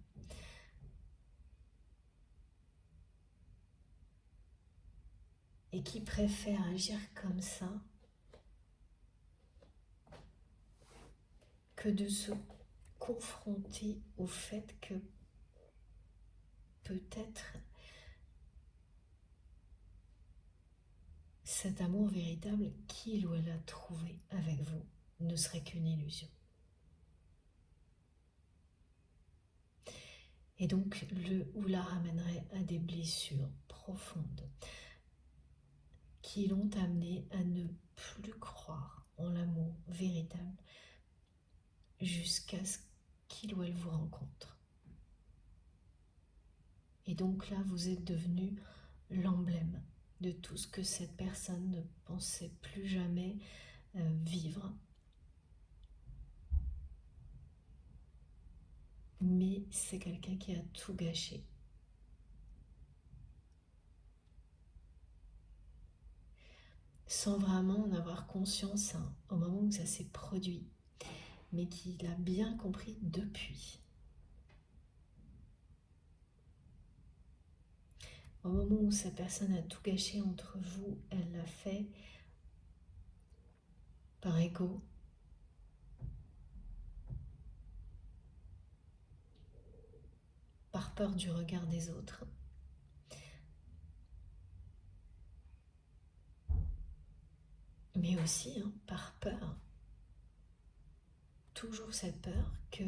Et qui préfère agir comme ça que de se confronter au fait que peut-être cet amour véritable qu'il ou elle a trouvé avec vous ne serait qu'une illusion. Et donc le ou la ramènerait à des blessures profondes qui l'ont amené à ne plus croire en l'amour véritable jusqu'à ce qu'il ou elle vous rencontre. Et donc là, vous êtes devenu l'emblème de tout ce que cette personne ne pensait plus jamais vivre. Mais c'est quelqu'un qui a tout gâché. Sans vraiment en avoir conscience au moment où ça s'est produit, mais qu'il a bien compris depuis. Au moment où cette personne a tout gâché entre vous, elle l'a fait par ego, par peur du regard des autres, mais aussi par peur, toujours cette peur que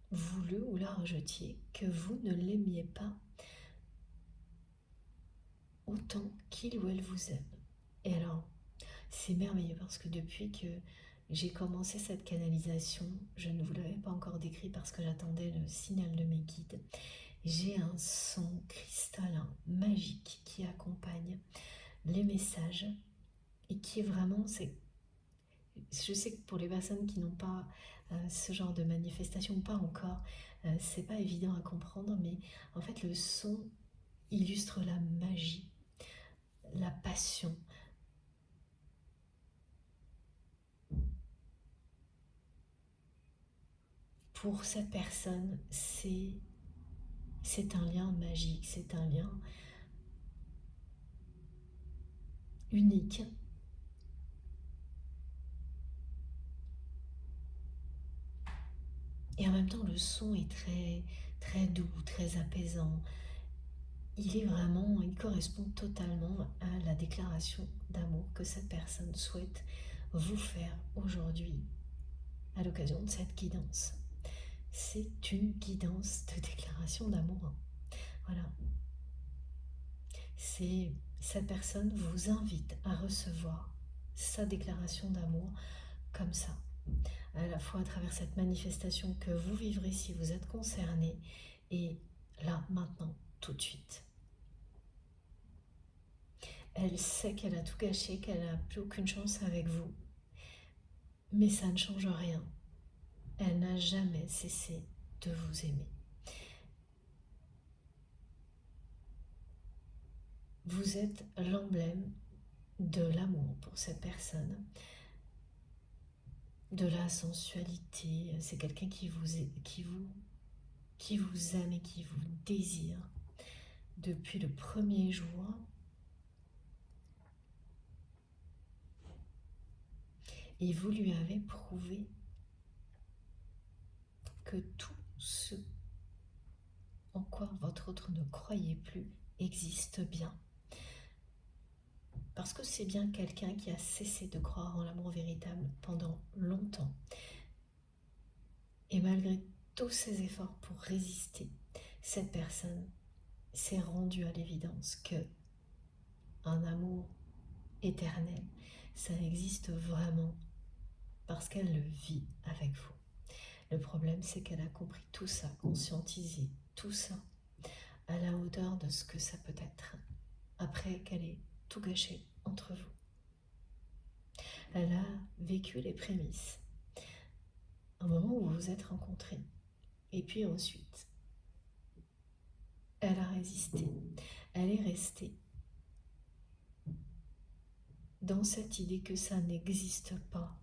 vous le ou la rejetiez, que vous ne l'aimiez pas autant qu'il ou elle vous aime. Et alors, c'est merveilleux parce que depuis que j'ai commencé cette canalisation, je ne vous l'avais pas encore décrit parce que j'attendais le signal de mes guides. J'ai un son cristallin magique qui accompagne les messages et qui est vraiment, je sais que pour les personnes qui n'ont pas ce genre de manifestation, pas encore, c'est pas évident à comprendre, mais en fait le son illustre la magie, la passion. Pour cette personne, c'est un lien magique, c'est un lien unique Et en même temps, le son est très, très doux, très apaisant. Il correspond totalement à la déclaration d'amour que cette personne souhaite vous faire aujourd'hui à l'occasion de cette guidance. C'est une guidance de déclaration d'amour. Voilà. Cette personne vous invite à recevoir sa déclaration d'amour comme ça, à la fois à travers cette manifestation que vous vivrez si vous êtes concerné, et là, maintenant, tout de suite. Elle sait qu'elle a tout gâché, qu'elle n'a plus aucune chance avec vous, mais ça ne change rien. Elle n'a jamais cessé de vous aimer. Vous êtes l'emblème de l'amour pour cette personne, de la sensualité. C'est quelqu'un qui vous aime et qui vous désire depuis le premier jour. Et vous lui avez prouvé que tout ce en quoi votre autre ne croyait plus existe bien. Parce que c'est bien quelqu'un qui a cessé de croire en l'amour véritable pendant longtemps. Et malgré tous ses efforts pour résister, cette personne s'est rendue à l'évidence que un amour éternel, ça existe vraiment parce qu'elle le vit avec vous. Le problème, c'est qu'elle a compris tout ça, conscientisé tout ça à la hauteur de ce que ça peut être, après qu'elle ait tout gâché entre vous. Elle a vécu les prémices, un moment où vous vous êtes rencontrés, et puis ensuite, elle a résisté, elle est restée dans cette idée que ça n'existe pas,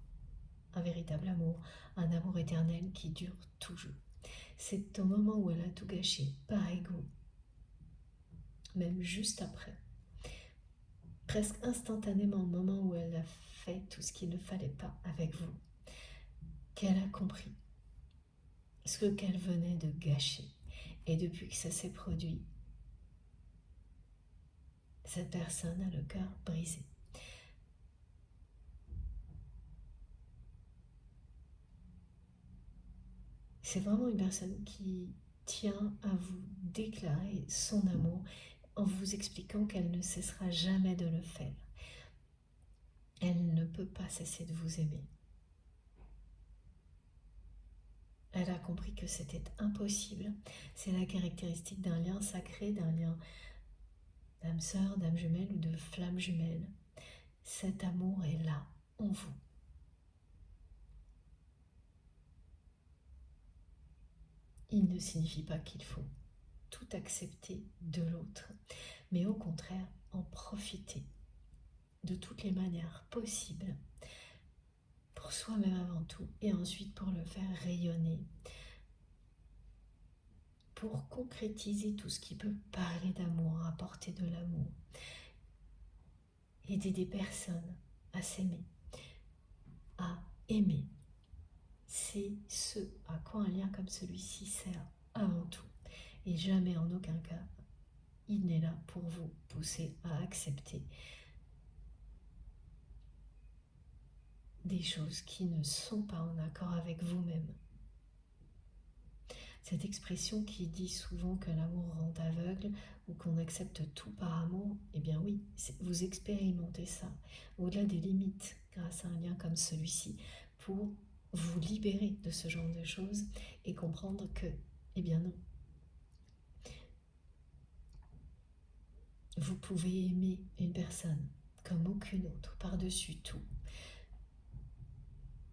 un véritable amour, un amour éternel qui dure toujours. C'est au moment où elle a tout gâché, par ego, même juste après, presque instantanément, au moment où elle a fait tout ce qu'il ne fallait pas avec vous, qu'elle a compris ce qu'elle venait de gâcher. Et depuis que ça s'est produit, cette personne a le cœur brisé. C'est vraiment une personne qui tient à vous déclarer son amour en vous expliquant qu'elle ne cessera jamais de le faire. Elle ne peut pas cesser de vous aimer. Elle a compris que c'était impossible. C'est la caractéristique d'un lien sacré, d'un lien d'âme sœur, d'âme jumelle ou de flamme jumelle. Cet amour est là, en vous. Il ne signifie pas qu'il faut tout accepter de l'autre, mais au contraire, en profiter de toutes les manières possibles, pour soi-même avant tout, et ensuite pour le faire rayonner, pour concrétiser tout ce qui peut parler d'amour, apporter de l'amour, aider des personnes à s'aimer, à aimer. C'est ce à quoi un lien comme celui-ci sert avant tout, et jamais en aucun cas il n'est là pour vous pousser à accepter des choses qui ne sont pas en accord avec vous-même. Cette expression qui dit souvent que l'amour rend aveugle ou qu'on accepte tout par amour, eh bien oui, vous expérimentez ça au-delà des limites grâce à un lien comme celui-ci pour vous libérer de ce genre de choses et comprendre que, eh bien non, vous pouvez aimer une personne comme aucune autre, par-dessus tout.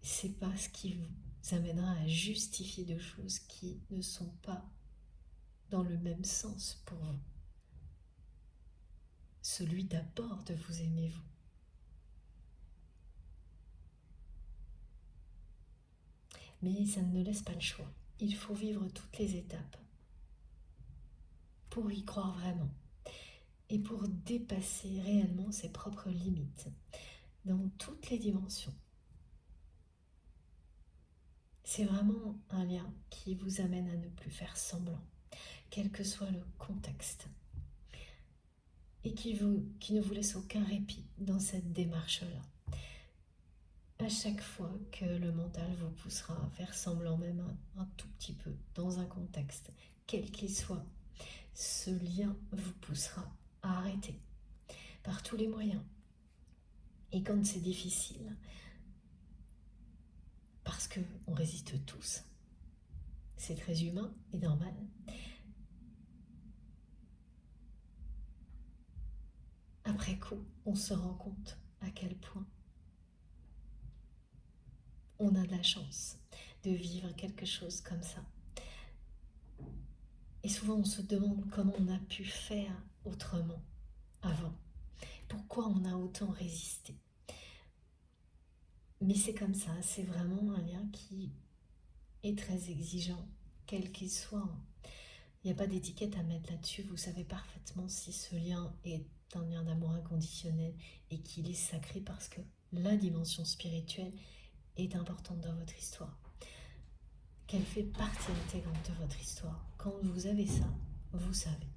C'est pas ce qui vous amènera à justifier de choses qui ne sont pas dans le même sens pour vous. Celui d'abord de vous aimer vous. Mais ça ne laisse pas le choix. Il faut vivre toutes les étapes pour y croire vraiment et pour dépasser réellement ses propres limites dans toutes les dimensions. C'est vraiment un lien qui vous amène à ne plus faire semblant, quel que soit le contexte, et qui ne vous laisse aucun répit dans cette démarche-là. À chaque fois que le mental vous poussera à faire semblant même un tout petit peu dans un contexte, quel qu'il soit, ce lien vous poussera à arrêter par tous les moyens. Et quand c'est difficile, parce qu'on résiste tous, c'est très humain et normal, après coup, on se rend compte à quel point on a de la chance de vivre quelque chose comme ça. Et souvent, on se demande comment on a pu faire autrement avant. Pourquoi on a autant résisté. Mais c'est comme ça, c'est vraiment un lien qui est très exigeant, quel qu'il soit. Il n'y a pas d'étiquette à mettre là-dessus, vous savez parfaitement si ce lien est un lien d'amour inconditionnel et qu'il est sacré parce que la dimension spirituelle est importante dans votre histoire, qu'elle fait partie intégrante de votre histoire. Quand vous avez ça, vous savez.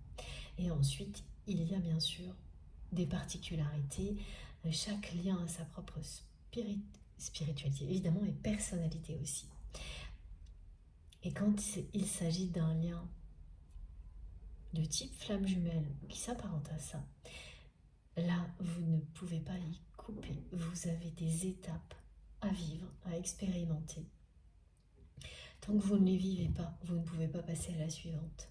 Et ensuite, il y a bien sûr des particularités. Chaque lien a sa propre spiritualité, évidemment, et personnalité aussi. Et quand il s'agit d'un lien de type flamme jumelle qui s'apparente à ça, là, vous ne pouvez pas y couper. Vous avez des étapes à vivre, à expérimenter. Tant que vous ne les vivez pas, vous ne pouvez pas passer à la suivante.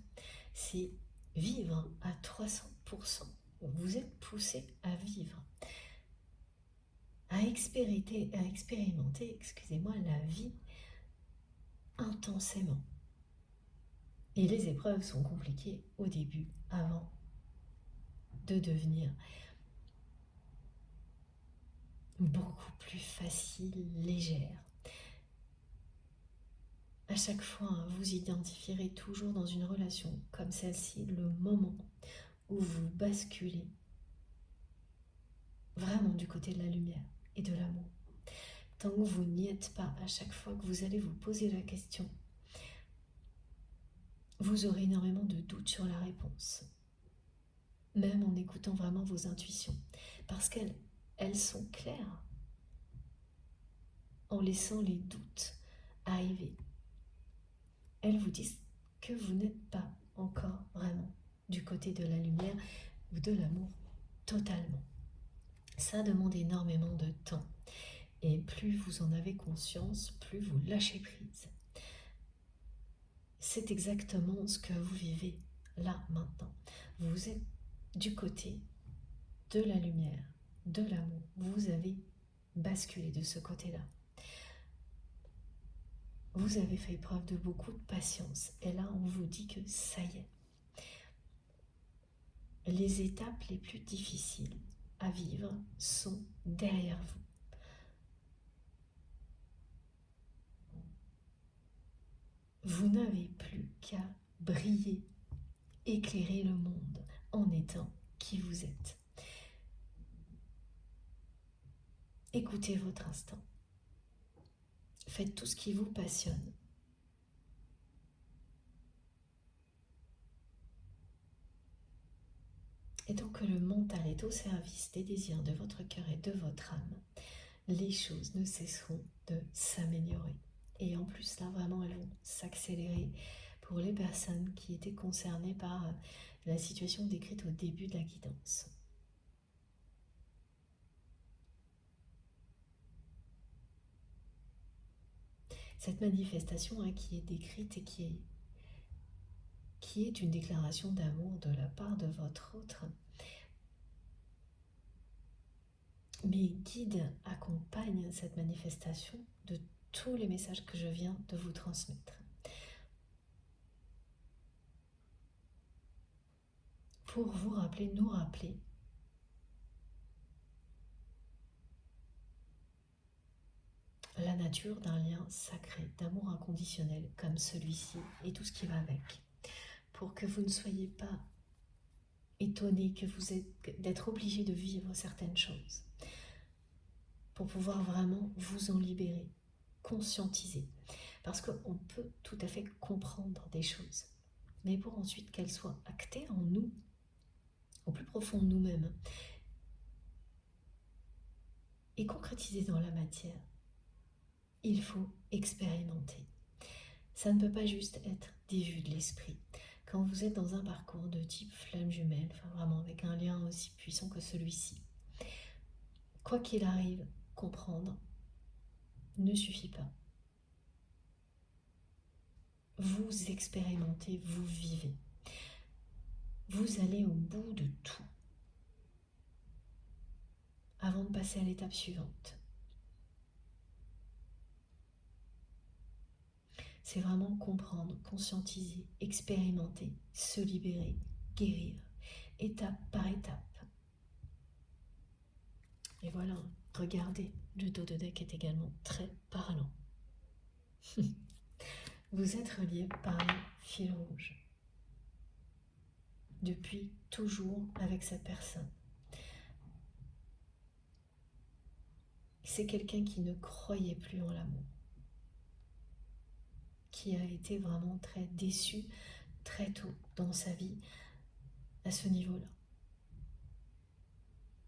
C'est vivre à 300%. Vous êtes poussé à vivre, à expérimenter, la vie intensément. Et les épreuves sont compliquées au début, avant de devenir beaucoup plus faciles, légères. À chaque fois, vous identifierez toujours dans une relation comme celle-ci le moment où vous basculez vraiment du côté de la lumière et de l'amour. Tant que vous n'y êtes pas, à chaque fois que vous allez vous poser la question, vous aurez énormément de doutes sur la réponse, même en écoutant vraiment vos intuitions, parce qu'elles sont claires, en laissant les doutes arriver. Elles vous disent que vous n'êtes pas encore vraiment du côté de la lumière ou de l'amour totalement. Ça demande énormément de temps. Et plus vous en avez conscience, plus vous lâchez prise. C'est exactement ce que vous vivez là, maintenant. Vous êtes du côté de la lumière, de l'amour. Vous avez basculé de ce côté-là. Vous avez fait preuve de beaucoup de patience. Et là, on vous dit que ça y est. Les étapes les plus difficiles à vivre sont derrière vous. Vous n'avez plus qu'à briller, éclairer le monde en étant qui vous êtes. Écoutez votre instinct. Faites tout ce qui vous passionne. Et tant que le mental est au service des désirs de votre cœur et de votre âme, les choses ne cesseront de s'améliorer. Et en plus, là, vraiment, elles vont s'accélérer pour les personnes qui étaient concernées par la situation décrite au début de la guidance. Cette manifestation qui est décrite et qui est une déclaration d'amour de la part de votre autre. Mes guides accompagnent cette manifestation de tous les messages que je viens de vous transmettre. Pour vous rappeler, nous rappeler la nature d'un lien sacré, d'amour inconditionnel comme celui-ci et tout ce qui va avec. Pour que vous ne soyez pas étonné d'être obligé de vivre certaines choses. Pour pouvoir vraiment vous en libérer, conscientiser. Parce qu'on peut tout à fait comprendre des choses, mais pour ensuite qu'elles soient actées en nous, au plus profond de nous-mêmes, et concrétisées dans la matière, il faut expérimenter. Ça ne peut pas juste être des vues de l'esprit. Quand vous êtes dans un parcours de type flamme jumelle, enfin vraiment avec un lien aussi puissant que celui-ci, quoi qu'il arrive, comprendre ne suffit pas. Vous expérimentez, vous vivez. Vous allez au bout de tout avant de passer à l'étape suivante. C'est vraiment comprendre, conscientiser, expérimenter, se libérer, guérir, étape par étape. Et voilà, regardez, le dos de deck est également très parlant. Vous êtes relié par un fil rouge. Depuis toujours avec cette personne. C'est quelqu'un qui ne croyait plus en l'amour. Qui a été vraiment très déçu très tôt dans sa vie à ce niveau-là.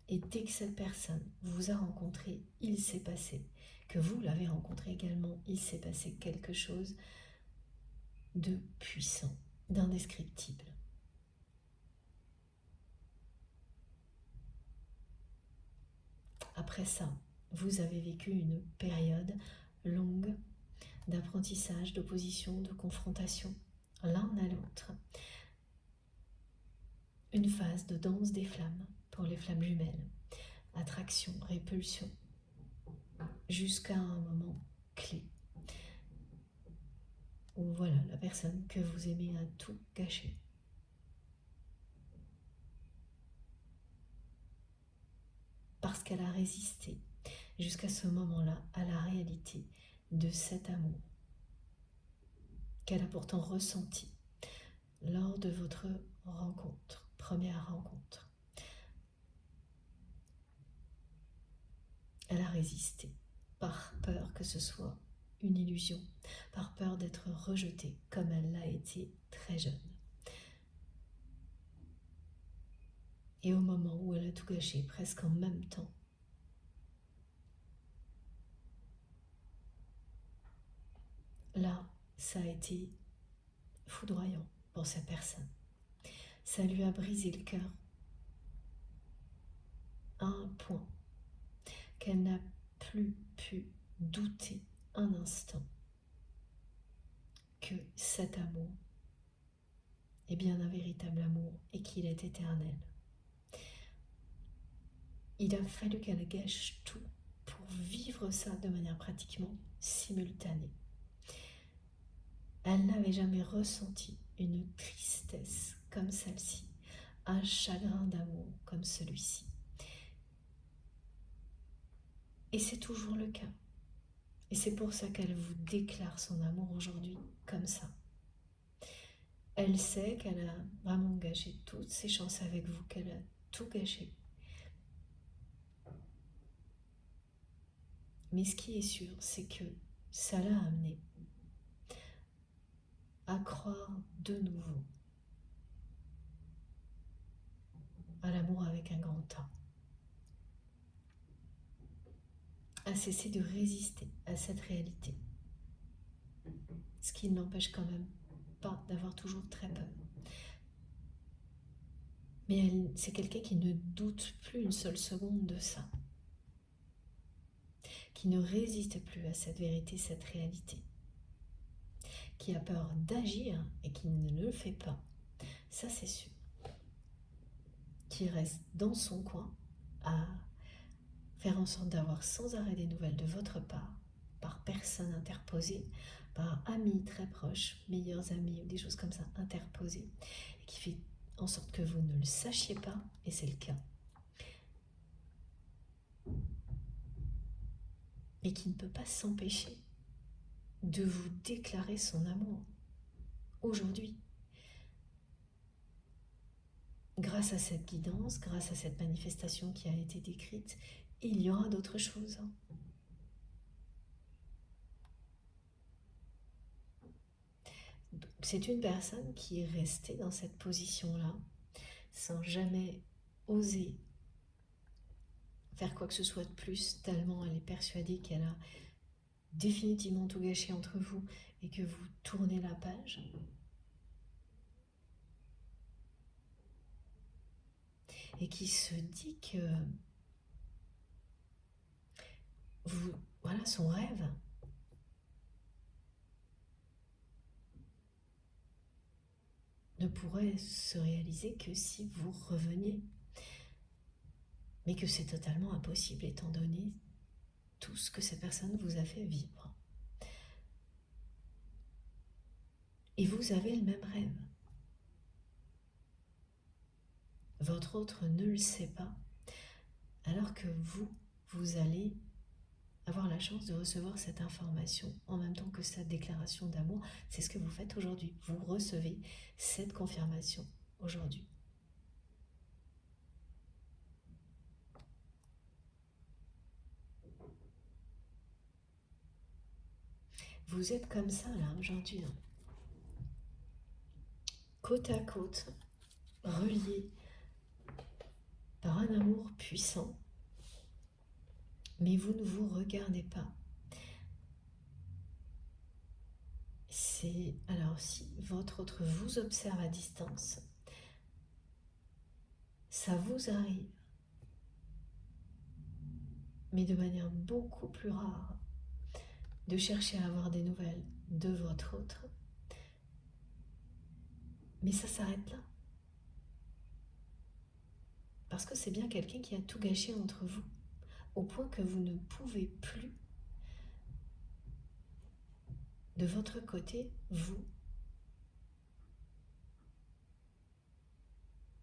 Et dès que cette personne vous a rencontré, il s'est passé, que vous l'avez rencontré également, il s'est passé quelque chose de puissant, d'indescriptible. Après ça, vous avez vécu une période longue d'apprentissage, d'opposition, de confrontation, l'un à l'autre. Une phase de danse des flammes pour les flammes jumelles, attraction, répulsion, jusqu'à un moment clé où voilà, la personne que vous aimez a tout gâché. Parce qu'elle a résisté jusqu'à ce moment-là à la réalité de cet amour qu'elle a pourtant ressenti lors de votre rencontre, première rencontre. Elle a résisté par peur que ce soit une illusion, par peur d'être rejetée comme elle l'a été très jeune. Et au moment où elle a tout gâché, presque en même temps, là, ça a été foudroyant pour cette personne. Ça lui a brisé le cœur à un point qu'elle n'a plus pu douter un instant que cet amour est bien un véritable amour et qu'il est éternel. Il a fallu qu'elle gâche tout pour vivre ça de manière pratiquement simultanée. Elle n'avait jamais ressenti une tristesse comme celle-ci, un chagrin d'amour comme celui-ci. Et c'est toujours le cas. Et c'est pour ça qu'elle vous déclare son amour aujourd'hui comme ça. Elle sait qu'elle a vraiment gâché toutes ses chances avec vous, qu'elle a tout gâché. Mais ce qui est sûr, c'est que ça l'a amené à croire de nouveau à l'amour avec un grand A. À cesser de résister à cette réalité. Ce qui n'empêche quand même pas d'avoir toujours très peur. Mais c'est quelqu'un qui ne doute plus une seule seconde de ça. Qui ne résiste plus à cette vérité, cette réalité. Qui a peur d'agir et qui ne le fait pas. Ça, c'est sûr. Qui reste dans son coin à faire en sorte d'avoir sans arrêt des nouvelles de votre part, par personne interposée, par amis très proches, meilleurs amis ou des choses comme ça interposées, et qui fait en sorte que vous ne le sachiez pas, et c'est le cas. Et qui ne peut pas s'empêcher de vous déclarer son amour aujourd'hui. Grâce à cette guidance, grâce à cette manifestation qui a été décrite, il y aura d'autres choses. C'est une personne qui est restée dans cette position-là, sans jamais oser faire quoi que ce soit de plus, tellement elle est persuadée qu'elle a définitivement tout gâché entre vous et que vous tournez la page. Et qui se dit que voilà, son rêve ne pourrait se réaliser que si vous reveniez. Mais que c'est totalement impossible étant donné tout ce que cette personne vous a fait vivre. Et vous avez le même rêve. Votre autre ne le sait pas, alors que vous allez avoir la chance de recevoir cette information en même temps que cette déclaration d'amour. C'est ce que vous faites aujourd'hui. Vous recevez cette confirmation aujourd'hui. Vous êtes comme ça là aujourd'hui, hein. Côte à côte, reliés par un amour puissant, mais vous ne vous regardez pas. Alors si votre autre vous observe à distance, ça vous arrive, mais de manière beaucoup plus rare, de chercher à avoir des nouvelles de votre autre. Mais ça s'arrête là. Parce que c'est bien quelqu'un qui a tout gâché entre vous, au point que vous ne pouvez plus, de votre côté, vous,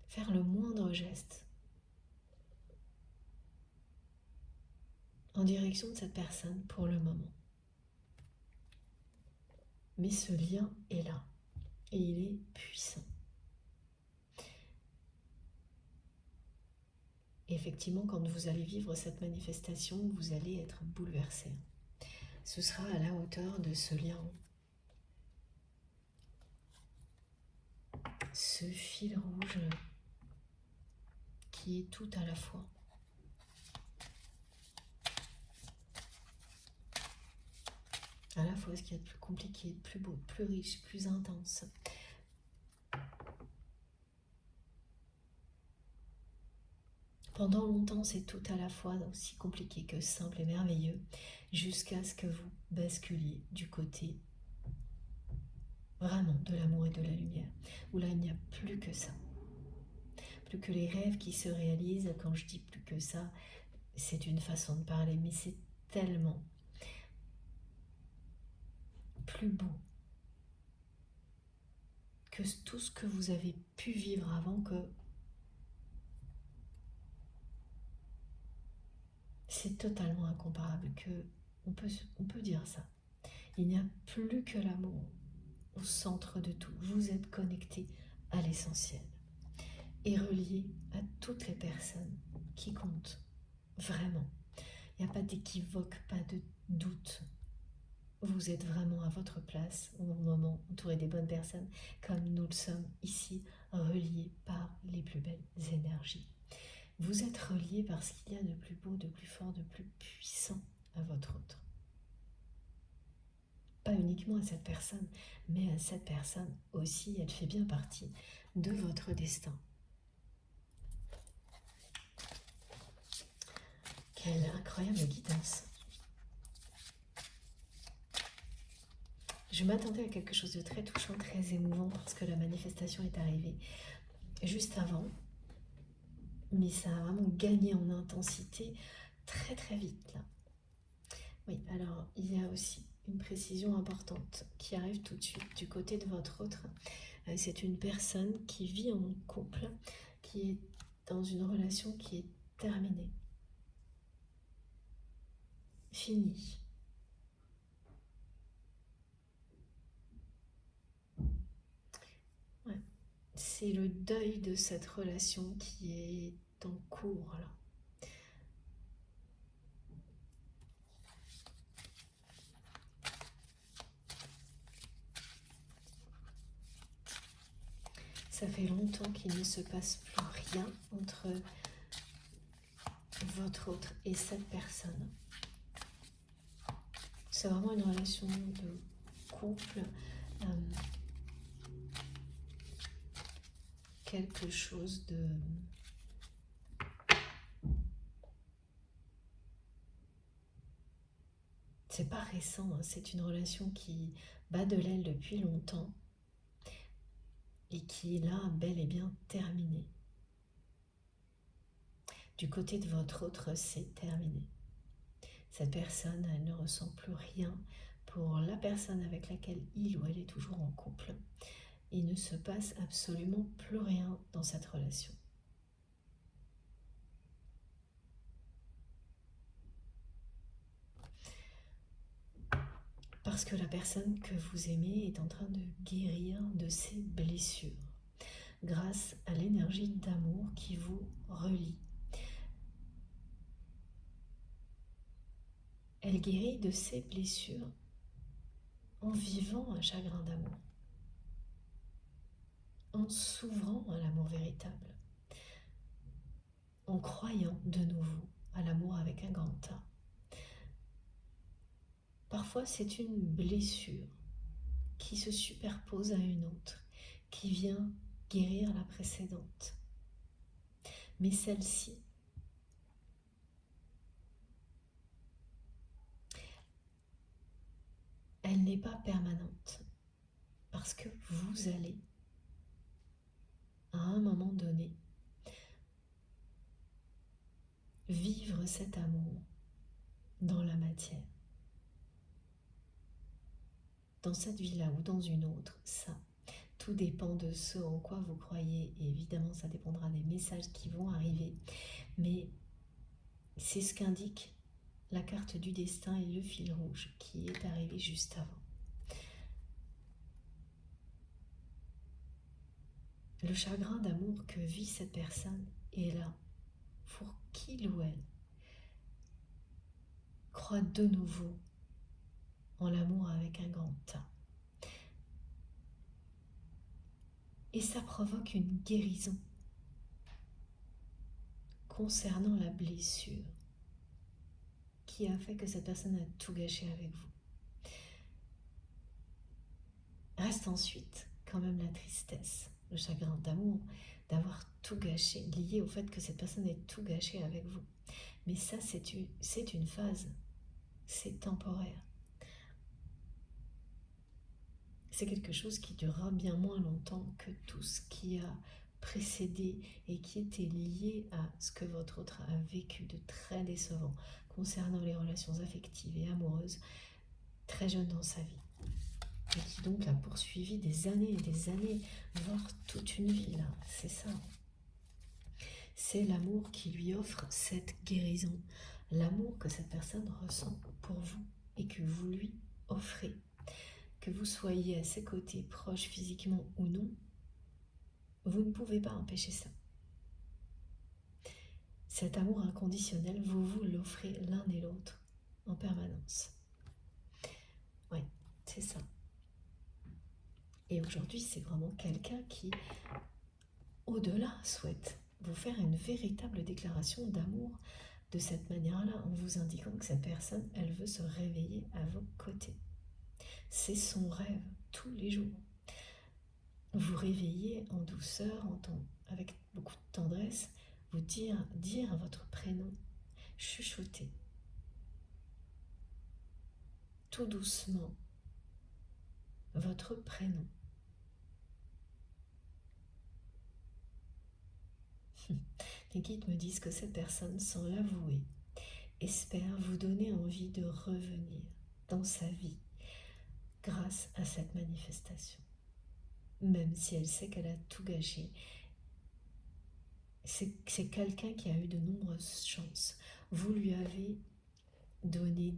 faire le moindre geste en direction de cette personne pour le moment. Mais ce lien est là, et il est puissant. Et effectivement, quand vous allez vivre cette manifestation, vous allez être bouleversé. Ce sera à la hauteur de ce lien. Ce fil rouge qui est tout à la fois. À la fois ce qu'il y a de plus compliqué, de plus beau, de plus riche, plus intense. Pendant longtemps, c'est tout à la fois aussi compliqué que simple et merveilleux, jusqu'à ce que vous basculiez du côté vraiment de l'amour et de la lumière, où là il n'y a plus que ça. Plus que les rêves qui se réalisent. Quand je dis plus que ça, c'est une façon de parler, mais c'est tellement plus beau que tout ce que vous avez pu vivre avant, que c'est totalement incomparable, que on peut dire ça. Il n'y a plus que l'amour au centre de tout. Vous êtes connecté à l'essentiel et relié à toutes les personnes qui comptent, vraiment. Il n'y a pas d'équivoque, pas de doute. Vous êtes vraiment à votre place au bon moment, entouré des bonnes personnes, comme nous le sommes ici, reliés par les plus belles énergies. Vous êtes reliés parce qu'il y a de plus beau, de plus fort, de plus puissant à votre autre. Pas uniquement à cette personne, mais à cette personne aussi, elle fait bien partie de votre destin. Quelle incroyable guidance! Je m'attendais à quelque chose de très touchant, très émouvant, parce que la manifestation est arrivée juste avant, mais ça a vraiment gagné en intensité très très vite là. Oui, alors il y a aussi une précision importante qui arrive tout de suite du côté de votre autre. C'est une personne qui vit en couple, qui est dans une relation qui est terminée, finie. Ouais. C'est le deuil de cette relation qui est en cours là. Ça fait longtemps qu'il ne se passe plus rien entre votre autre et cette personne. C'est vraiment une relation de couple, quelque chose de... C'est pas récent, hein, c'est une relation qui bat de l'aile depuis longtemps et qui est là bel et bien terminée. Du côté de votre autre, c'est terminé. Cette personne, elle ne ressent plus rien pour la personne avec laquelle il ou elle est toujours en couple. Il ne se passe absolument plus rien dans cette relation. Parce que la personne que vous aimez est en train de guérir de ses blessures grâce à l'énergie d'amour qui vous relie. Elle guérit de ses blessures en vivant un chagrin d'amour, en s'ouvrant à l'amour véritable, en croyant de nouveau à l'amour avec un grand A. Parfois, c'est une blessure qui se superpose à une autre, qui vient guérir la précédente. Mais celle-ci, elle n'est pas permanente, parce que vous allez, à un moment donné, vivre cet amour dans la matière. Dans cette vie-là ou dans une autre, ça, tout dépend de ce en quoi vous croyez. Et évidemment, ça dépendra des messages qui vont arriver. Mais c'est ce qu'indique la carte du destin et le fil rouge qui est arrivé juste avant. Le chagrin d'amour que vit cette personne est là pour qu'il ou elle croit de nouveau en l'amour avec un grand A. Et ça provoque une guérison concernant la blessure qui a fait que cette personne a tout gâché avec vous. Reste ensuite quand même la tristesse, le chagrin d'amour, d'avoir tout gâché, lié au fait que cette personne ait tout gâché avec vous. Mais ça, c'est une phase, c'est temporaire. C'est quelque chose qui durera bien moins longtemps que tout ce qui a précédé et qui était lié à ce que votre autre a vécu de très décevant concernant les relations affectives et amoureuses très jeune dans sa vie. Et qui donc l'a poursuivi des années et des années, voire toute une vie là, c'est ça. C'est l'amour qui lui offre cette guérison, l'amour que cette personne ressent pour vous et que vous lui offrez. Que vous soyez à ses côtés, proches physiquement ou non, vous ne pouvez pas empêcher ça. Cet amour inconditionnel, vous vous l'offrez l'un et l'autre en permanence. Oui, c'est ça. Et aujourd'hui, c'est vraiment quelqu'un qui, au-delà, souhaite vous faire une véritable déclaration d'amour de cette manière-là, en vous indiquant que cette personne, elle veut se réveiller à vos côtés. C'est son rêve, tous les jours. Vous réveiller en douceur, avec beaucoup de tendresse, vous dire votre prénom, chuchoter, tout doucement, votre prénom. Les guides me disent que cette personne, sans l'avouer, espère vous donner envie de revenir dans sa vie grâce à cette manifestation. Même si elle sait qu'elle a tout gâché, c'est quelqu'un qui a eu de nombreuses chances. Vous lui avez donné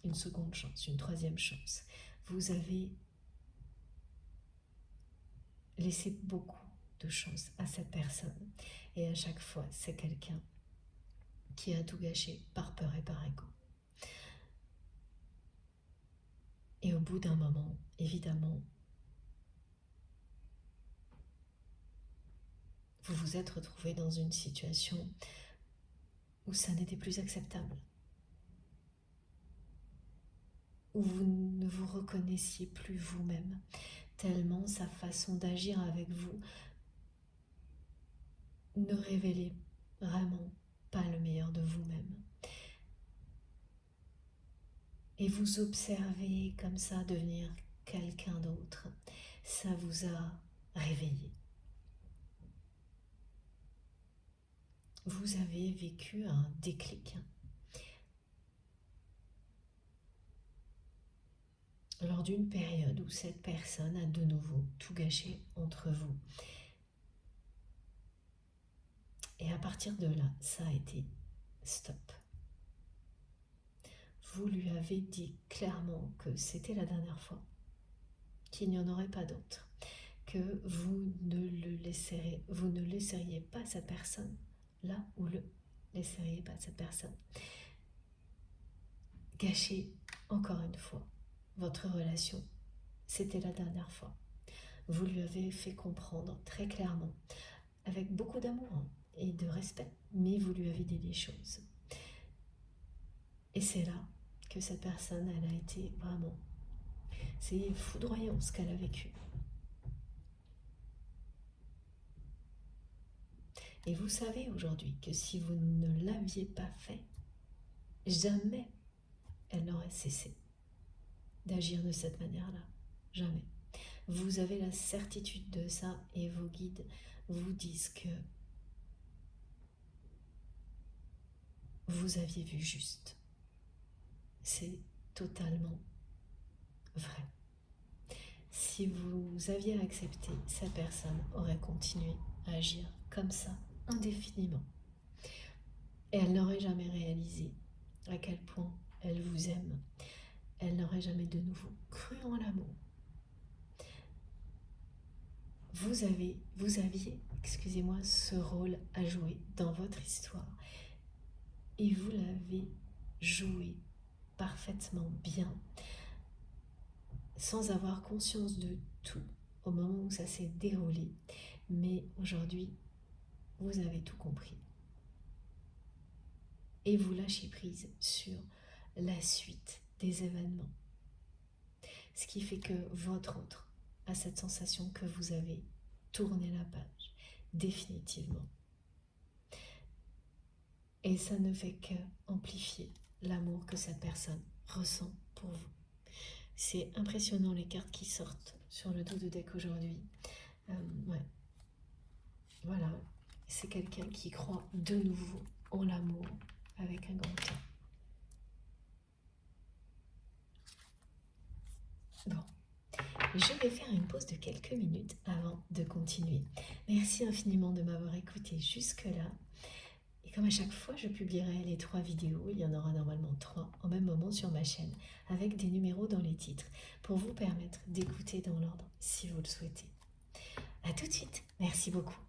une seconde chance, une troisième chance. Vous avez laissé beaucoup de chance à cette personne. Et à chaque fois, c'est quelqu'un qui a tout gâché par peur et par ego. Et au bout d'un moment, évidemment, vous vous êtes retrouvé dans une situation où ça n'était plus acceptable, où vous ne vous reconnaissiez plus vous-même, tellement sa façon d'agir avec vous ne révélait vraiment pas le meilleur de vous-même. Et vous observez comme ça devenir quelqu'un d'autre, ça vous a réveillé. Vous avez vécu un déclic. Lors d'une période où cette personne a de nouveau tout gâché entre vous. Et à partir de là, ça a été stop. Vous lui avez dit clairement que c'était la dernière fois, qu'il n'y en aurait pas d'autre, que vous ne laisseriez pas cette personne là où le laisseriez pas cette personne gâcher encore une fois votre relation. C'était la dernière fois. Vous lui avez fait comprendre très clairement, avec beaucoup d'amour et de respect, mais vous lui avez dit des choses. Et c'est là que cette personne, elle a été vraiment, c'est foudroyant ce qu'elle a vécu. Et vous savez aujourd'hui que si vous ne l'aviez pas fait, jamais elle n'aurait cessé d'agir de cette manière-là. Jamais. Vous avez la certitude de ça et vos guides vous disent que vous aviez vu juste. C'est totalement vrai. Si vous aviez accepté, cette personne aurait continué à agir comme ça, indéfiniment. Et elle n'aurait jamais réalisé à quel point elle vous aime. Elle n'aurait jamais de nouveau cru en l'amour. Vous aviez, ce rôle à jouer dans votre histoire. Et vous l'avez joué parfaitement bien, sans avoir conscience de tout au moment où ça s'est déroulé. Mais aujourd'hui, vous avez tout compris. Et vous lâchez prise sur la suite des événements. Ce qui fait que votre autre a cette sensation que vous avez tourné la page, définitivement. Et ça ne fait qu'amplifier l'amour que cette personne ressent pour vous. C'est impressionnant les cartes qui sortent sur le dos de deck aujourd'hui. Ouais. Voilà, c'est quelqu'un qui croit de nouveau en l'amour avec un grand T. Bon, je vais faire une pause de quelques minutes avant de continuer. Merci infiniment de m'avoir écouté jusque-là. Et comme à chaque fois, je publierai les 3 vidéos, il y en aura normalement 3 au même moment sur ma chaîne, avec des numéros dans les titres, pour vous permettre d'écouter dans l'ordre si vous le souhaitez. A tout de suite, merci beaucoup.